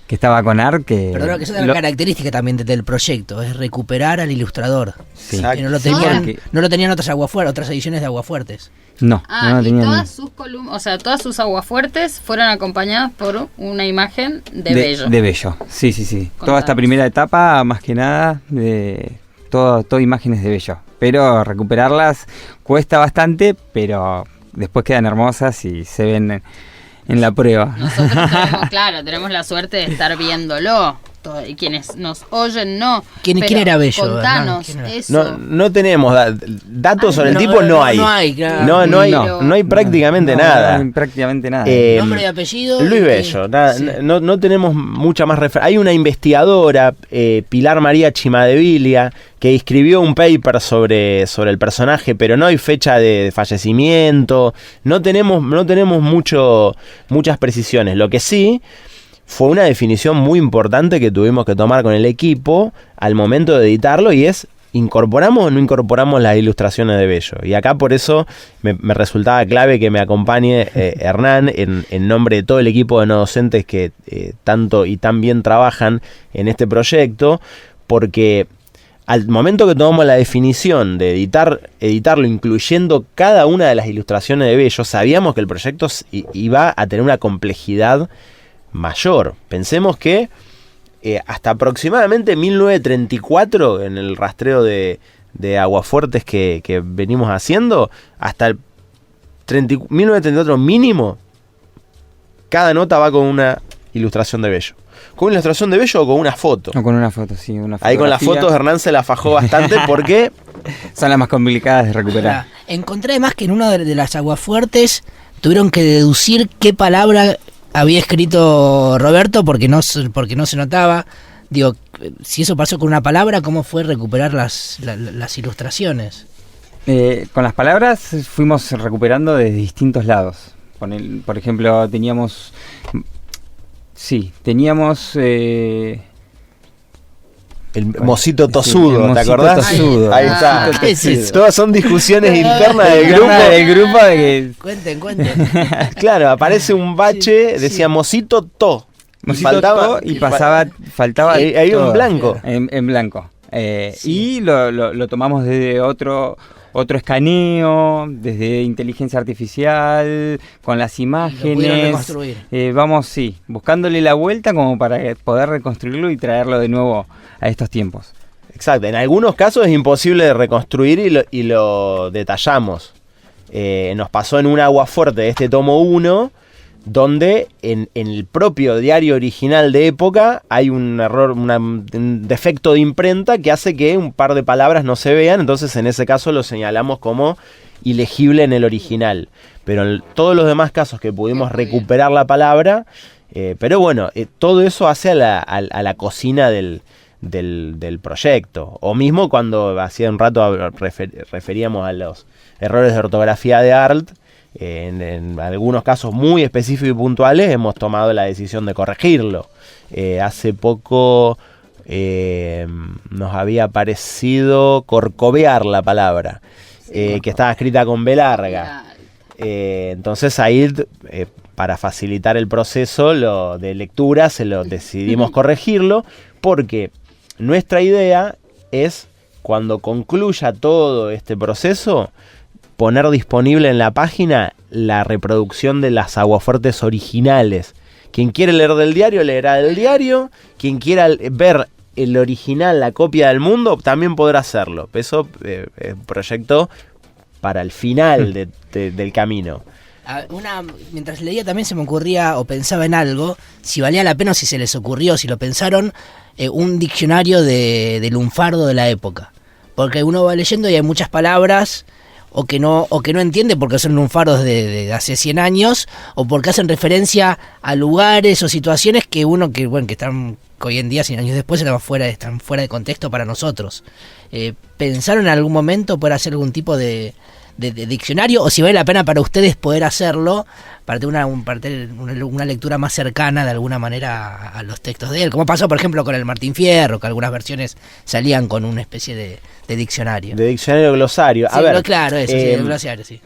Que estaba con Arlt, que... Pero que esa es la característica también del proyecto, es recuperar al ilustrador. Sí. Que no lo tenían otras ediciones de Aguafuertes. No y tenían. Todas sus columnas, o sea, todas sus Aguafuertes fueron acompañadas por una imagen de Bello. De Bello, sí. Contanos. Toda esta primera etapa, más que nada, de todo imágenes de Bello. Pero recuperarlas cuesta bastante, pero después quedan hermosas y se ven en la prueba. Nosotros tenemos la suerte de estar viéndolo quienes nos oyen no. ¿Quién era Bello? Contanos ¿Quién era? eso. No tenemos datos sobre el tipo, no hay. Claro. No hay prácticamente nada. No hay prácticamente nada. Nombre y apellido. Luis Bello. No tenemos mucha más referencia. Hay una investigadora, Pilar María Chimadevilia, que escribió un paper sobre el personaje, pero no hay fecha de fallecimiento. No tenemos muchas precisiones. Lo que sí fue una definición muy importante que tuvimos que tomar con el equipo al momento de editarlo, y es: ¿incorporamos o no incorporamos las ilustraciones de Bello? Y acá por eso me resultaba clave que me acompañe Hernán en nombre de todo el equipo de no docentes que tanto y tan bien trabajan en este proyecto, porque al momento que tomamos la definición de editarlo incluyendo cada una de las ilustraciones de Bello, sabíamos que el proyecto iba a tener una complejidad mayor. Pensemos que hasta aproximadamente 1934, en el rastreo de aguafuertes que venimos haciendo, hasta el 1934 mínimo, cada nota va con una ilustración de Bello. ¿Con una ilustración de Bello o con una foto? O con una foto, sí. Una ahí con las fotos Hernán se la fajó bastante porque son las más complicadas de recuperar. Encontré además que en una de las aguafuertes tuvieron que deducir qué palabra había escrito Roberto porque no se notaba. Digo, si eso pasó con una palabra, ¿cómo fue recuperar las ilustraciones? Con las palabras fuimos recuperando de distintos lados. Por ejemplo, teníamos el mocito tosudo, ¿te acordás? Tosudo. Ahí está. ¿Qué es eso? Todas son discusiones internas del grupo. De que Cuenten. Claro, aparece un bache, decía mocito to. Faltaba hay un blanco. En blanco. Y lo tomamos desde otro escaneo, desde inteligencia artificial, con las imágenes. Vamos, buscándole la vuelta como para poder reconstruirlo y traerlo de nuevo a estos tiempos. Exacto, en algunos casos es imposible de reconstruir y lo detallamos. Nos pasó en un aguafuerte de este tomo 1, donde en el propio diario original de época hay un error, un defecto de imprenta que hace que un par de palabras no se vean, entonces en ese caso lo señalamos como ilegible en el original. Pero en todos los demás casos que pudimos recuperar la palabra, pero bueno, todo eso hace a la cocina del proyecto. O mismo cuando hacía un rato referíamos a los errores de ortografía de Art. En algunos casos muy específicos y puntuales hemos tomado la decisión de corregirlo. Hace poco nos había parecido corcovear la palabra, que estaba escrita con B larga. Entonces ahí, para facilitar el proceso de lectura, decidimos corregirlo, porque nuestra idea es, cuando concluya todo este proceso, poner disponible en la página la reproducción de las aguafuertes originales. Quien quiere leer del diario, leerá del diario. Quien quiera ver el original, la copia del mundo, también podrá hacerlo. Eso es un proyecto para el final del camino. Mientras leía también se me ocurría o pensaba en algo, si valía la pena o si se les ocurrió, si lo pensaron, un diccionario de lunfardo de la época. Porque uno va leyendo y hay muchas palabras o que no entiende porque son lunfardos de hace 100 años, o porque hacen referencia a lugares o situaciones que están hoy en día, 100 años después, están fuera de contexto para nosotros. ¿Pensaron en algún momento poder hacer algún tipo de diccionario, o si vale la pena para ustedes poder hacerlo para tener una lectura más cercana de alguna manera a los textos de él, como pasó por ejemplo con el Martín Fierro, que algunas versiones salían con una especie de diccionario? De diccionario glosario. Sí, a ver, claro, eso, sí, el glosario, sí.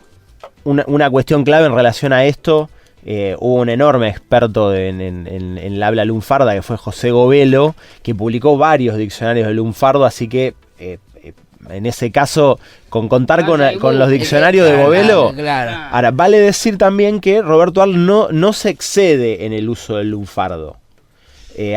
Una cuestión clave en relación a esto, hubo un enorme experto en el habla lunfarda, que fue José Govelo, que publicó varios diccionarios de lunfardo, así que en ese caso, con contar con los diccionarios de Govelo. Claro. Ahora, vale decir también que Roberto Arlt no se excede en el uso del lunfardo.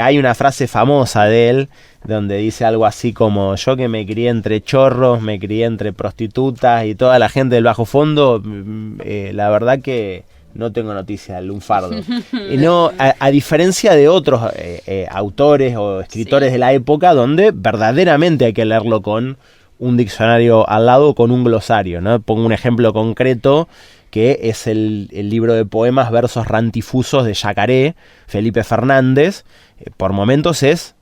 Hay una frase famosa de él, donde dice algo así como: yo que me crié entre chorros, me crié entre prostitutas y toda la gente del bajo fondo, la verdad que no tengo noticia del lunfardo. No, a diferencia de otros autores o escritores de la época, donde verdaderamente hay que leerlo con un diccionario al lado, con un glosario, ¿no? Pongo un ejemplo concreto, que es el libro de poemas Versos Rantifusos de Yacaré, Felipe Fernández. Por momentos es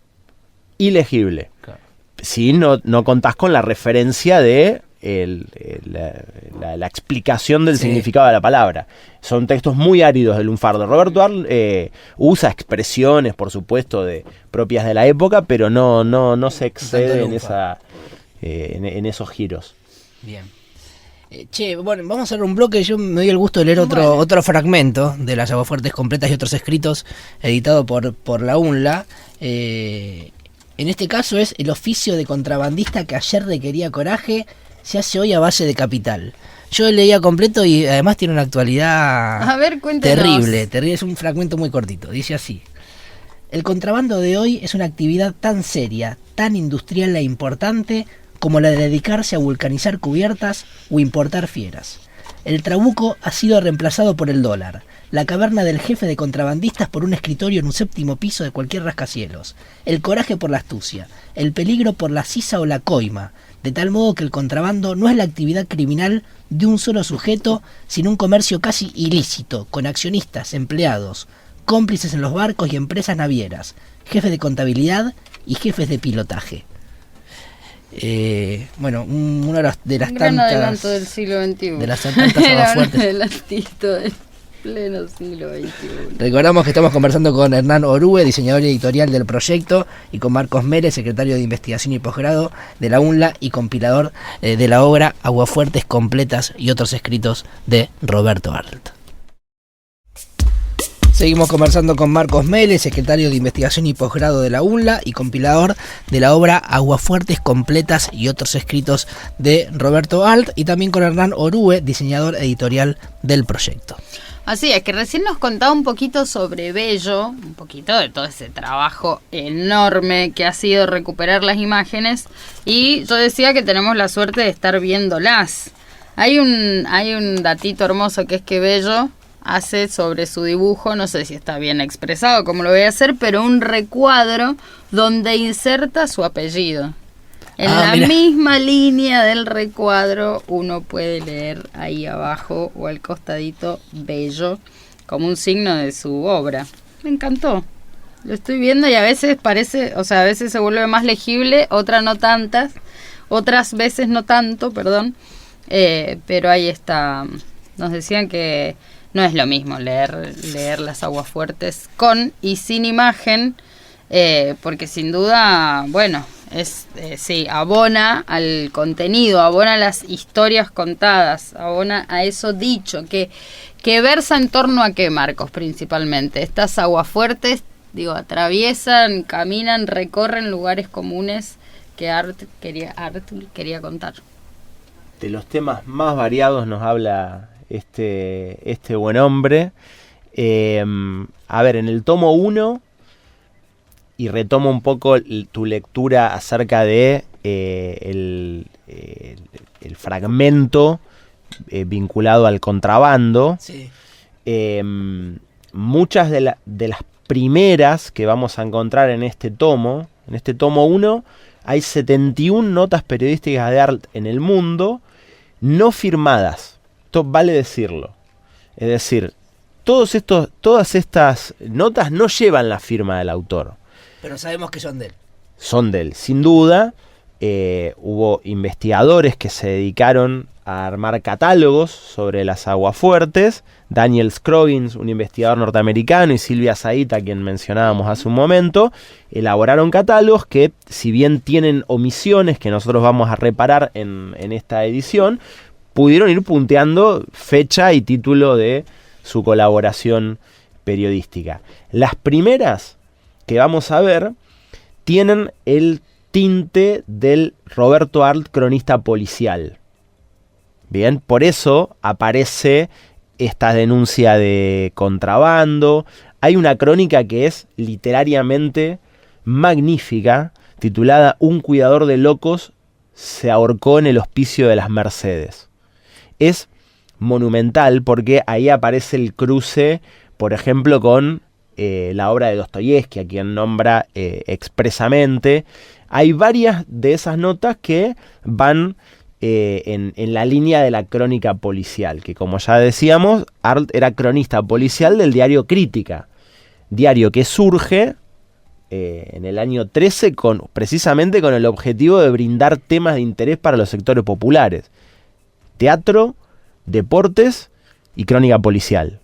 ilegible. Claro. Si no contás con la referencia de la explicación del significado de la palabra. Son textos muy áridos del lunfardo. Roberto Arlt usa expresiones, por supuesto, propias de la época, pero no se excede en esos giros. Bien. Bueno, vamos a hacer un bloque. Yo me doy el gusto de leer otro fragmento de Las Aguafuertes Completas y Otros Escritos, editado por la UNLA. En este caso es El oficio de contrabandista que ayer requería coraje, se hace hoy a base de capital. Yo leía completo y además tiene una actualidad terrible. Es un fragmento muy cortito. Dice así: el contrabando de hoy es una actividad tan seria, tan industrial e importante como la de dedicarse a vulcanizar cubiertas o importar fieras. El trabuco ha sido reemplazado por el dólar, la caverna del jefe de contrabandistas por un escritorio en un 7º piso de cualquier rascacielos, el coraje por la astucia, el peligro por la sisa o la coima, de tal modo que el contrabando no es la actividad criminal de un solo sujeto, sino un comercio casi ilícito, con accionistas, empleados, cómplices en los barcos y empresas navieras, jefes de contabilidad y jefes de pilotaje. Bueno, una de las un gran tantas adelanto del siglo XXI. De las tantas aguafuertes. Un adelantito del pleno siglo XXI. Recordamos que estamos conversando con Hernán Orue, diseñador editorial del proyecto, y con Marcos Mérez, secretario de Investigación y Posgrado de la UNLA y compilador de la obra Aguafuertes Completas y Otros Escritos de Roberto Arlt. Seguimos conversando con Marcos Mérez, secretario de Investigación y Posgrado de la UNLA y compilador de la obra Aguafuertes Completas y Otros Escritos de Roberto Arlt, y también con Hernán Orue, diseñador editorial del proyecto. Así es, que recién nos contaba un poquito sobre Bello, un poquito de todo ese trabajo enorme que ha sido recuperar las imágenes, y yo decía que tenemos la suerte de estar viéndolas. Hay un datito hermoso, que es que Bello hace sobre su dibujo, no sé si está bien expresado como lo voy a hacer, pero un recuadro donde inserta su apellido. En la misma línea del recuadro uno puede leer ahí abajo o al costadito Bello como un signo de su obra. Me encantó. Lo estoy viendo y a veces parece, o sea, a veces se vuelve más legible, otras veces no tanto, perdón. Pero ahí está. Nos decían que no es lo mismo leer Las Aguafuertes con y sin imagen, porque sin duda, bueno, sí, abona al contenido, abona a las historias contadas, abona a eso dicho, que versa en torno a qué, Marcos, principalmente. Estas aguafuertes, atraviesan, caminan, recorren lugares comunes que Arlt quería contar. De los temas más variados nos habla este buen hombre. A ver, en el tomo 1, y retomo un poco tu lectura acerca de el fragmento vinculado al contrabando. Sí. Muchas de las primeras que vamos a encontrar en este tomo 1, hay 71 notas periodísticas de Arlt en el mundo, no firmadas. Esto vale decirlo. Es decir, todas estas notas no llevan la firma del autor. Pero sabemos que son de él. Son de él, sin duda. Hubo investigadores que se dedicaron a armar catálogos sobre las aguafuertes. Daniel Scroggins, un investigador norteamericano, y Silvia Saita, quien mencionábamos hace un momento, elaboraron catálogos que, si bien tienen omisiones que nosotros vamos a reparar en esta edición, pudieron ir punteando fecha y título de su colaboración periodística. Las primeras que vamos a ver tienen el tinte del Roberto Arlt cronista policial. Bien, por eso aparece esta denuncia de contrabando. Hay una crónica que es literariamente magnífica, titulada Un cuidador de locos se ahorcó en el hospicio de las Mercedes. Es monumental porque ahí aparece el cruce, por ejemplo, con la obra de Dostoyevski, a quien nombra expresamente. Hay varias de esas notas que van en la línea de la crónica policial, que como ya decíamos, Arlt era cronista policial del diario Crítica, diario que surge en el año 13 precisamente con el objetivo de brindar temas de interés para los sectores populares: teatro, deportes y crónica policial.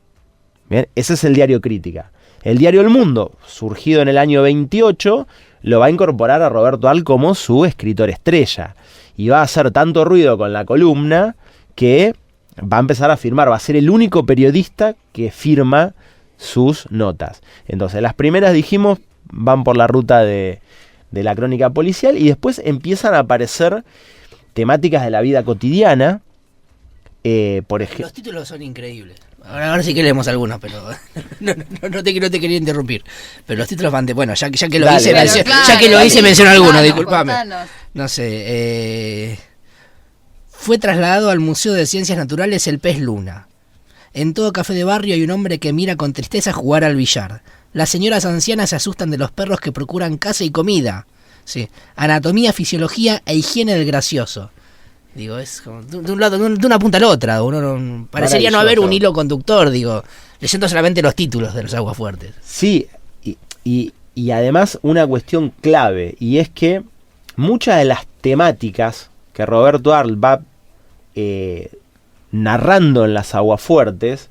Bien, ese es el diario Crítica. El diario El Mundo, surgido en el año 28, lo va a incorporar a Roberto Arlt como su escritor estrella. Y va a hacer tanto ruido con la columna que va a empezar a firmar. Va a ser el único periodista que firma sus notas. Entonces, las primeras, dijimos, van por la ruta de la crónica policial y después empiezan a aparecer temáticas de la vida cotidiana. Por ejemplo, los títulos son increíbles. Ahora sí que leemos algunos, pero no te quería interrumpir. Pero los títulos van de... Bueno, ya que lo dale, hice, dale. ya que lo hice, menciono algunos, discúlpame. Contanos. No sé. Fue trasladado al Museo de Ciencias Naturales el pez luna. En todo café de barrio hay un hombre que mira con tristeza jugar al billar. Las señoras ancianas se asustan de los perros que procuran casa y comida. Sí. Anatomía, fisiología e higiene del gracioso. Digo, es como de un lado, de una punta a la otra. Parecería no haber un hilo conductor, digo, leyendo solamente los títulos de los aguafuertes. Sí, y además una cuestión clave, y es que muchas de las temáticas que Roberto Arlt va narrando en las aguafuertes,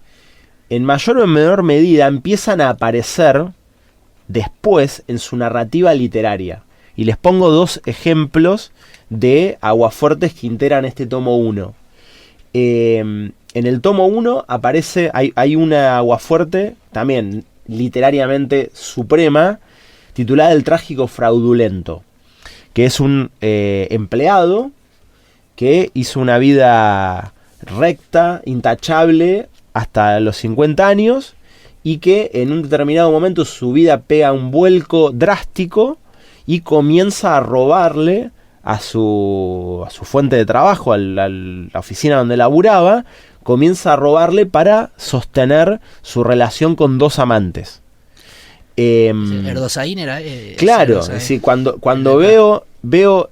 en mayor o en menor medida empiezan a aparecer después en su narrativa literaria. Y les pongo 2 ejemplos de aguafuertes que integran este tomo 1. En el tomo 1 aparece, hay una aguafuerte, también literariamente suprema, titulada El trágico fraudulento, que es un empleado que hizo una vida recta, intachable, hasta los 50 años, y que en un determinado momento su vida pega un vuelco drástico y comienza a robarle a su fuente de trabajo, a la oficina donde laburaba, comienza a robarle para sostener su relación con 2 amantes. Erdosaín era... claro, es decir, cuando veo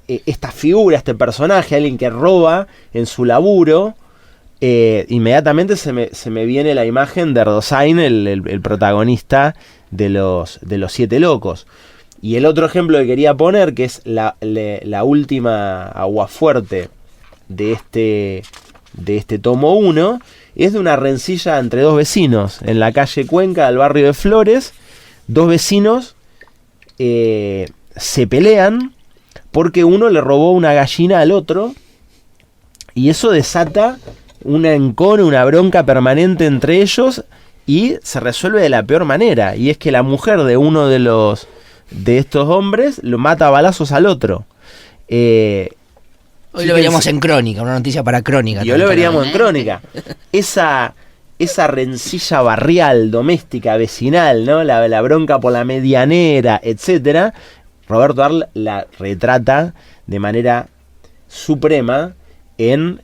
esta figura, este personaje, alguien que roba en su laburo, inmediatamente se me viene la imagen de Erdosain, el protagonista de los 7 locos. Y el otro ejemplo que quería poner, que es la última aguafuerte de este tomo 1, es de una rencilla entre 2 vecinos en la calle Cuenca del barrio de Flores. 2 vecinos se pelean porque uno le robó una gallina al otro, y eso desata una encono, una bronca permanente entre ellos, y se resuelve de la peor manera, y es que la mujer de uno de estos hombres lo mata a balazos al otro. Hoy lo veríamos en Crónica, una noticia para Crónica. Y hoy lo veríamos en Crónica. Esa rencilla barrial, doméstica, vecinal, ¿no? La bronca por la medianera, etcétera. Roberto Arlt la retrata de manera suprema en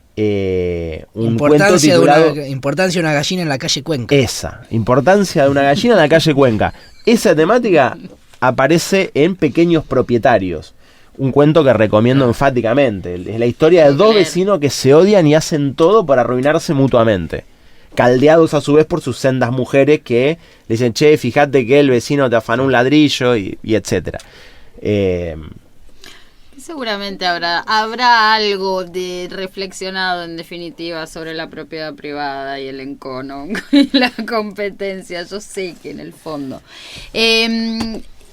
un cuento titulado... Importancia de una gallina en la calle Cuenca. Esa, importancia de una gallina en la calle Cuenca. Esa temática aparece en Pequeños Propietarios, un cuento que recomiendo enfáticamente. Es la historia de 2 vecinos que se odian y hacen todo para arruinarse mutuamente, caldeados a su vez por sus sendas mujeres que le dicen: che, fíjate que el vecino te afanó un ladrillo y etcétera. Seguramente habrá algo de reflexionado en definitiva sobre la propiedad privada y el encono y la competencia. Yo sé que en el fondo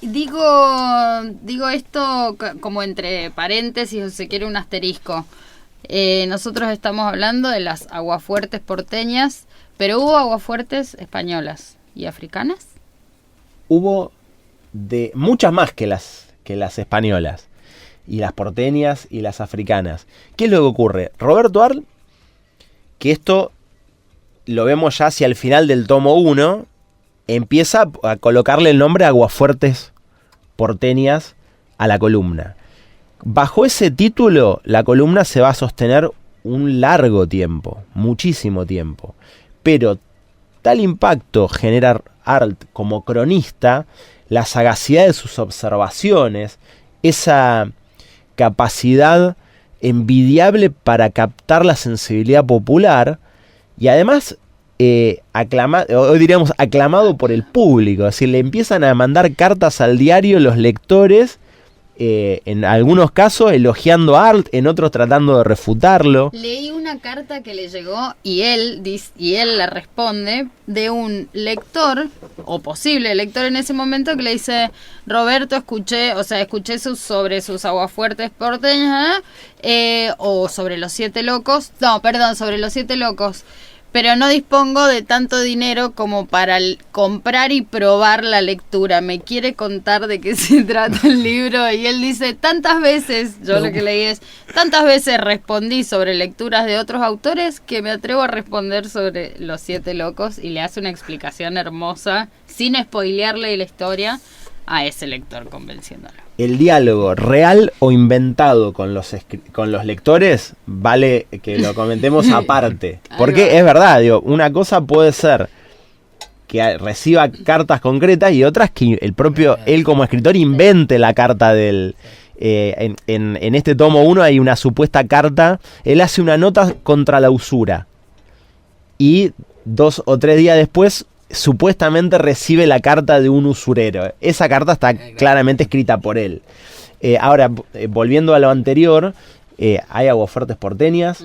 digo esto como entre paréntesis, o si quiere un asterisco. Nosotros estamos hablando de las aguafuertes porteñas, pero hubo aguafuertes españolas y africanas. Hubo de muchas más que las españolas, y las porteñas y las africanas. ¿Qué es lo que ocurre? Roberto Arlt, que esto lo vemos ya hacia el final del tomo 1, empieza a colocarle el nombre Aguafuertes porteñas a la columna. Bajo ese título, la columna se va a sostener un largo tiempo, muchísimo tiempo. Pero tal impacto genera Arlt como cronista, la sagacidad de sus observaciones, esa capacidad envidiable para captar la sensibilidad popular y además aclamado por el público. Es decir, le empiezan a mandar cartas al diario los lectores, en algunos casos elogiando a Arlt, en otros tratando de refutarlo. Leí una carta que le llegó y él le responde de un lector o posible lector en ese momento que le dice: Roberto, escuché sobre sus aguafuertes porteñas o sobre los 7 locos, sobre los 7 locos, pero no dispongo de tanto dinero como para comprar y probar la lectura. Me quiere contar de qué se trata el libro. Y él dice, tantas veces respondí sobre lecturas de otros autores que me atrevo a responder sobre los 7 locos. Y le hace una explicación hermosa, sin spoilearle la historia, a ese lector, convenciéndolo. El diálogo real o inventado con los lectores vale que lo comentemos aparte. Porque es verdad, una cosa puede ser que reciba cartas concretas y otras que él como escritor invente la carta del... en este tomo 1 hay una supuesta carta, él hace una nota contra la usura y 2 o 3 días después supuestamente recibe la carta de un usurero. Esa carta está claramente escrita por él. Ahora, volviendo a lo anterior, hay aguafuertes porteñas,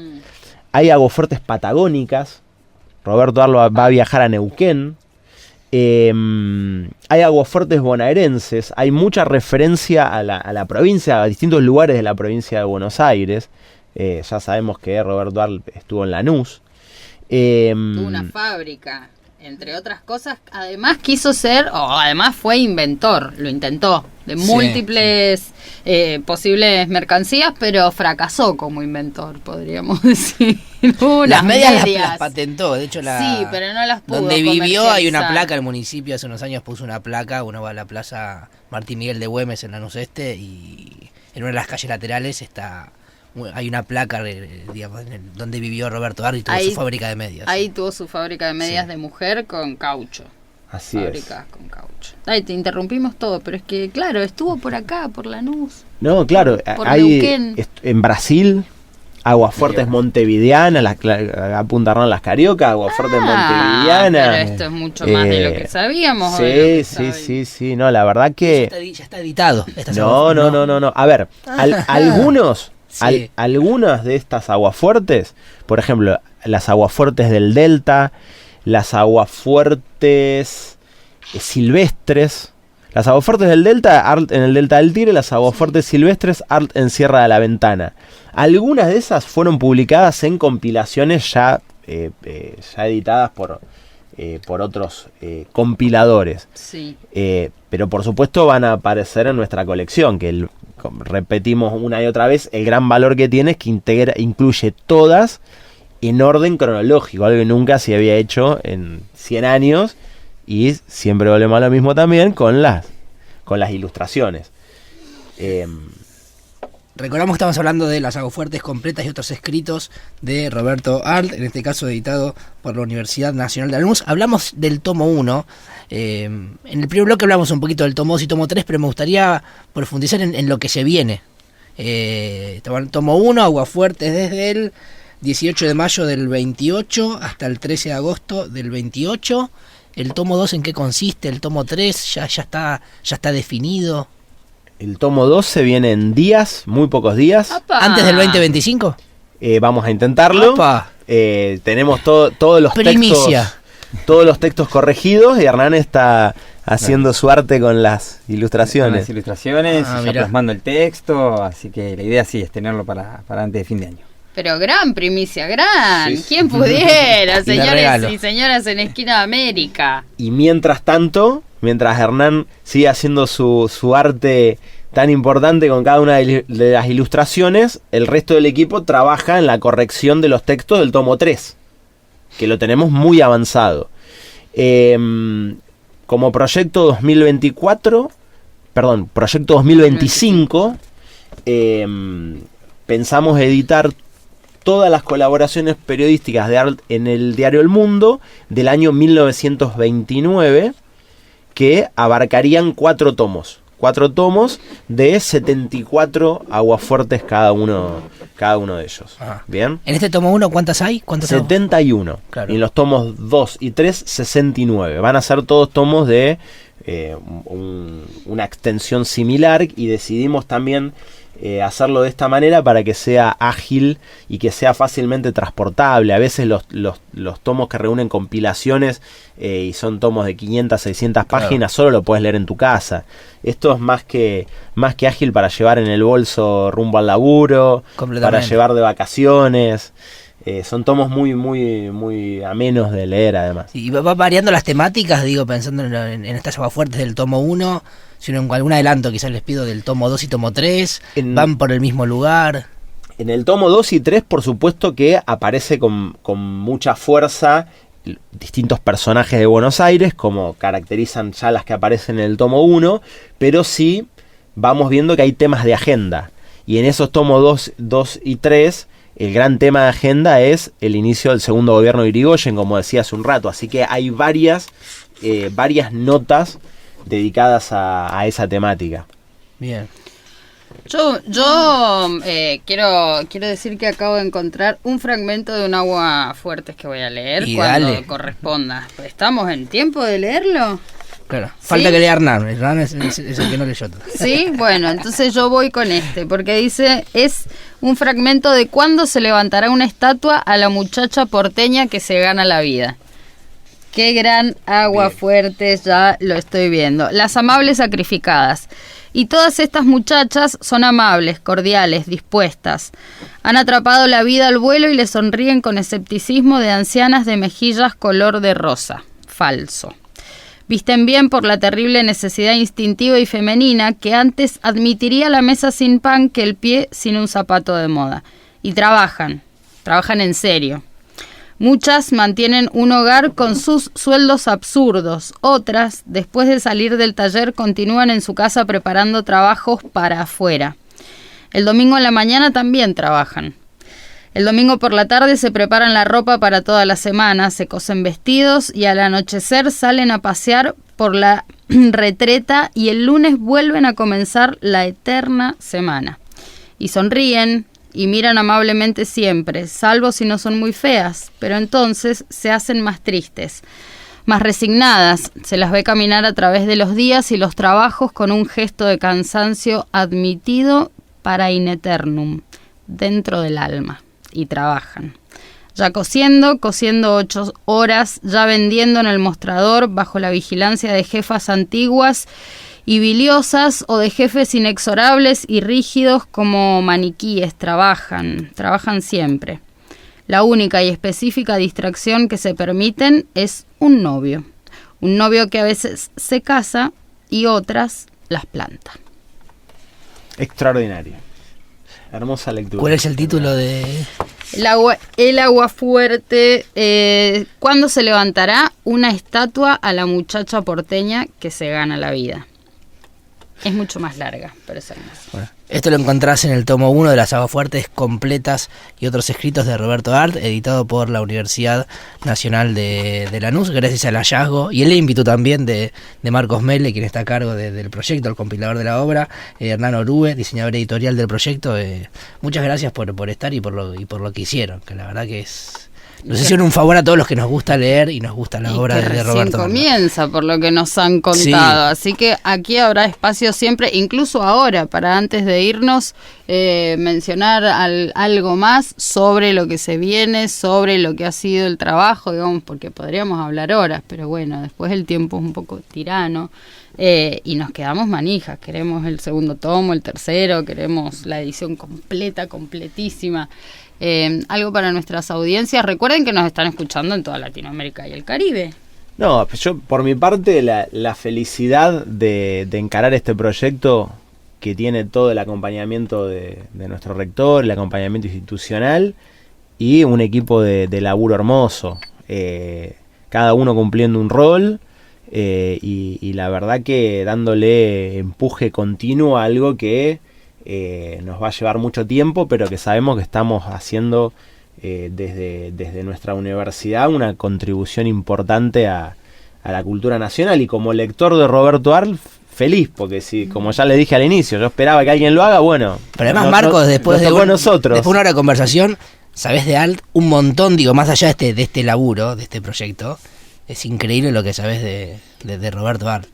hay aguafuertes patagónicas. Roberto Arlt va a viajar a Neuquén. Hay aguafuertes bonaerenses. Hay mucha referencia a la provincia, a distintos lugares de la provincia de Buenos Aires. Ya sabemos que Roberto Arlt estuvo en Lanús. Tuvo una fábrica. Entre otras cosas, además además fue inventor, lo intentó, de múltiples posibles mercancías, pero fracasó como inventor, podríamos decir. Las medias las patentó, de hecho sí, pero no las pudo donde vivió hay una placa, el municipio hace unos años puso una placa, uno va a la plaza Martín Miguel de Güemes en Lanús Este y en una de las calles laterales hay una placa, digamos, donde vivió Roberto Arlt y tuvo su fábrica de medias. Ahí tuvo su fábrica de medias de mujer con caucho. Así Fábricas con caucho. Ay, te interrumpimos todo, pero es que, claro, estuvo por acá, por Lanús. No, claro, hay en Brasil, aguafuertes montevideanas, a Punta Hernán Las Cariocas, aguafuertes montevideanas. Pero esto es mucho más de lo que sabíamos. Sí, no, la verdad que... Ya está editado. No. A ver, algunos... Sí. Algunas de estas aguafuertes, por ejemplo, las aguafuertes del Delta, las aguafuertes silvestres. Las aguafuertes del Delta, Arlt en el Delta del Tigre, las aguafuertes silvestres, Arlt en Sierra de la Ventana. Algunas de esas fueron publicadas en compilaciones ya editadas por otros compiladores. Sí. Pero por supuesto van a aparecer en nuestra colección, que repetimos una y otra vez, el gran valor que tiene es que incluye todas en orden cronológico, algo que nunca se había hecho en 100 años, y siempre volvemos a lo mismo también con las ilustraciones. Recordamos que estamos hablando de las aguafuertes completas y otros escritos de Roberto Arlt, en este caso editado por la Universidad Nacional de Lanús. Hablamos del tomo 1. En el primer bloque hablamos un poquito del tomo 2 y tomo 3, pero me gustaría profundizar en lo que se viene. Tomo 1, aguafuertes desde el 18 de mayo del 28 hasta el 13 de agosto del 28. El tomo 2, ¿en qué consiste? El tomo 3 ya está definido. El tomo 2 se viene en días, muy pocos días. ¡Opa! ¿Antes del 2025? Vamos a intentarlo. Tenemos todos los textos. Todos los textos corregidos y Hernán está haciendo su arte con las ilustraciones. Ya plasmando el texto, así que la idea sí es tenerlo para antes de fin de año. Pero gran primicia, Sí. ¿Quién pudiera, señores y señoras en Esquina de América? Y mientras Hernán sigue haciendo su arte tan importante con cada una de las ilustraciones, el resto del equipo trabaja en la corrección de los textos del tomo 3, que lo tenemos muy avanzado. Como proyecto 2025, pensamos editar todas las colaboraciones periodísticas de Art en el diario El Mundo del año 1929, que abarcarían 4 tomos. 4 tomos de 74 aguafuertes cada uno de ellos. ¿Bien? En este tomo 1, ¿cuántas hay? 71. Claro. Y en los tomos 2 y 3, 69. Van a ser todos tomos de una extensión similar, y decidimos también hacerlo de esta manera para que sea ágil y que sea fácilmente transportable. A veces los tomos que reúnen compilaciones y son tomos de 500, 600 páginas, solo lo puedes leer en tu casa. Esto es más que ágil para llevar en el bolso rumbo al laburo, para llevar de vacaciones. Son tomos muy, muy, muy amenos de leer, además. Y va variando las temáticas, digo, pensando en estas aguafuertes del tomo 1, sino en algún adelanto quizás les pido del tomo 2 y tomo 3, van por el mismo lugar. En el tomo 2 y 3, por supuesto que aparece con mucha fuerza distintos personajes de Buenos Aires, como caracterizan ya las que aparecen en el tomo 1, pero sí vamos viendo que hay temas de agenda. Y en esos tomos 2 y 3... el gran tema de agenda es el inicio del segundo gobierno de Irigoyen, como decía hace un rato. Así que hay varias notas dedicadas a esa temática. Bien. Yo quiero decir que acabo de encontrar un fragmento de un aguafuertes que voy a leer cuando corresponda. ¿Estamos en tiempo de leerlo? Claro, falta que lea Hernán. Hernán es el que no leyó. Sí, bueno, entonces yo voy con porque dice, es un fragmento de cuándo se levantará una estatua a la muchacha porteña que se gana la vida. Qué gran aguafuertes, ya lo estoy viendo. Las amables sacrificadas. Y todas estas muchachas son amables, cordiales, dispuestas. Han atrapado la vida al vuelo y le sonríen con escepticismo de ancianas de mejillas color de rosa. Falso. Visten bien por la terrible necesidad instintiva y femenina que antes admitiría la mesa sin pan que el pie sin un zapato de moda. Y trabajan en serio. Muchas mantienen un hogar con sus sueldos absurdos. Otras, después de salir del taller, continúan en su casa preparando trabajos para afuera. El domingo a la mañana también trabajan. El domingo por la tarde se preparan la ropa para toda la semana, se cosen vestidos y al anochecer salen a pasear por la retreta y el lunes vuelven a comenzar la eterna semana. Y sonríen y miran amablemente siempre, salvo si no son muy feas, pero entonces se hacen más tristes, más resignadas. Se las ve caminar a través de los días y los trabajos con un gesto de cansancio admitido para in eternum, dentro del alma. Y trabajan. Ya cosiendo 8 horas, ya vendiendo en el mostrador bajo la vigilancia de jefas antiguas y biliosas o de jefes inexorables y rígidos como maniquíes. Trabajan siempre. La única y específica distracción que se permiten es un novio que a veces se casa y otras las planta. Extraordinario. Hermosa lectura. ¿Cuál es el título de...? El aguafuerte. ¿Cuándo se levantará una estatua a la muchacha porteña que se gana la vida? Es mucho más larga, pero es hermosa. Bueno, esto lo encontrás en el tomo 1 de las aguafuertes completas y otros escritos de Roberto Art, editado por la Universidad Nacional de Lanús, gracias al hallazgo y el ímpetu también de Marcos Mele, quien está a cargo del proyecto, el compilador de la obra, Hernán Orue, diseñador editorial del proyecto. Muchas gracias por estar y por lo que hicieron, que la verdad que nos hicieron un favor a todos los que nos gusta leer y nos gusta la obra de Roberto. Comienza por lo que nos han contado, así que aquí habrá espacio siempre, incluso ahora, para antes de irnos mencionar algo más sobre lo que se viene, sobre lo que ha sido el trabajo, digamos, porque podríamos hablar horas, pero bueno, después el tiempo es un poco tirano. Y nos quedamos manijas, queremos el segundo tomo, el tercero, queremos la edición completa, completísima. Algo para nuestras audiencias. Recuerden que nos están escuchando en toda Latinoamérica y el Caribe. No, yo por mi parte la felicidad de encarar este proyecto que tiene todo el acompañamiento de nuestro rector, el acompañamiento institucional y un equipo de laburo hermoso, cada uno cumpliendo un rol. Y la verdad que dándole empuje continuo a algo que nos va a llevar mucho tiempo, pero que sabemos que estamos haciendo desde nuestra universidad una contribución importante a la cultura nacional, y como lector de Roberto Arlt, feliz, porque si, como ya le dije al inicio, yo esperaba que alguien lo haga, bueno. Pero además, Marcos, después de nosotros. Después de una hora de conversación, sabés de Arlt un montón, digo, más allá de este laburo, de este proyecto, es increíble lo que sabés de Roberto Arlt.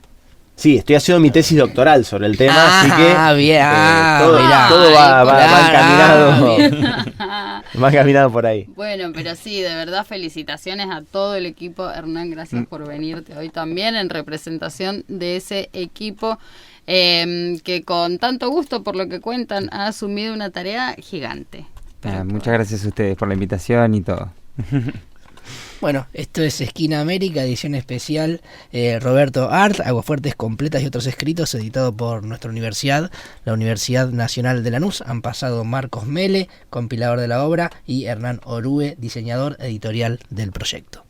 Sí, estoy haciendo mi tesis doctoral sobre el tema, así que bien, todo va encaminado por ahí. Bueno, pero sí, de verdad felicitaciones a todo el equipo. Hernán, gracias por venirte hoy también en representación de ese equipo que con tanto gusto, por lo que cuentan, ha asumido una tarea gigante. Muchas gracias a ustedes por la invitación y todo. Bueno, esto es Esquina América, edición especial Roberto Arlt, Aguafuertes completas y otros escritos, editado por nuestra universidad, la Universidad Nacional de Lanús. Han pasado Marcos Mele, compilador de la obra, y Hernán Orue, diseñador editorial del proyecto.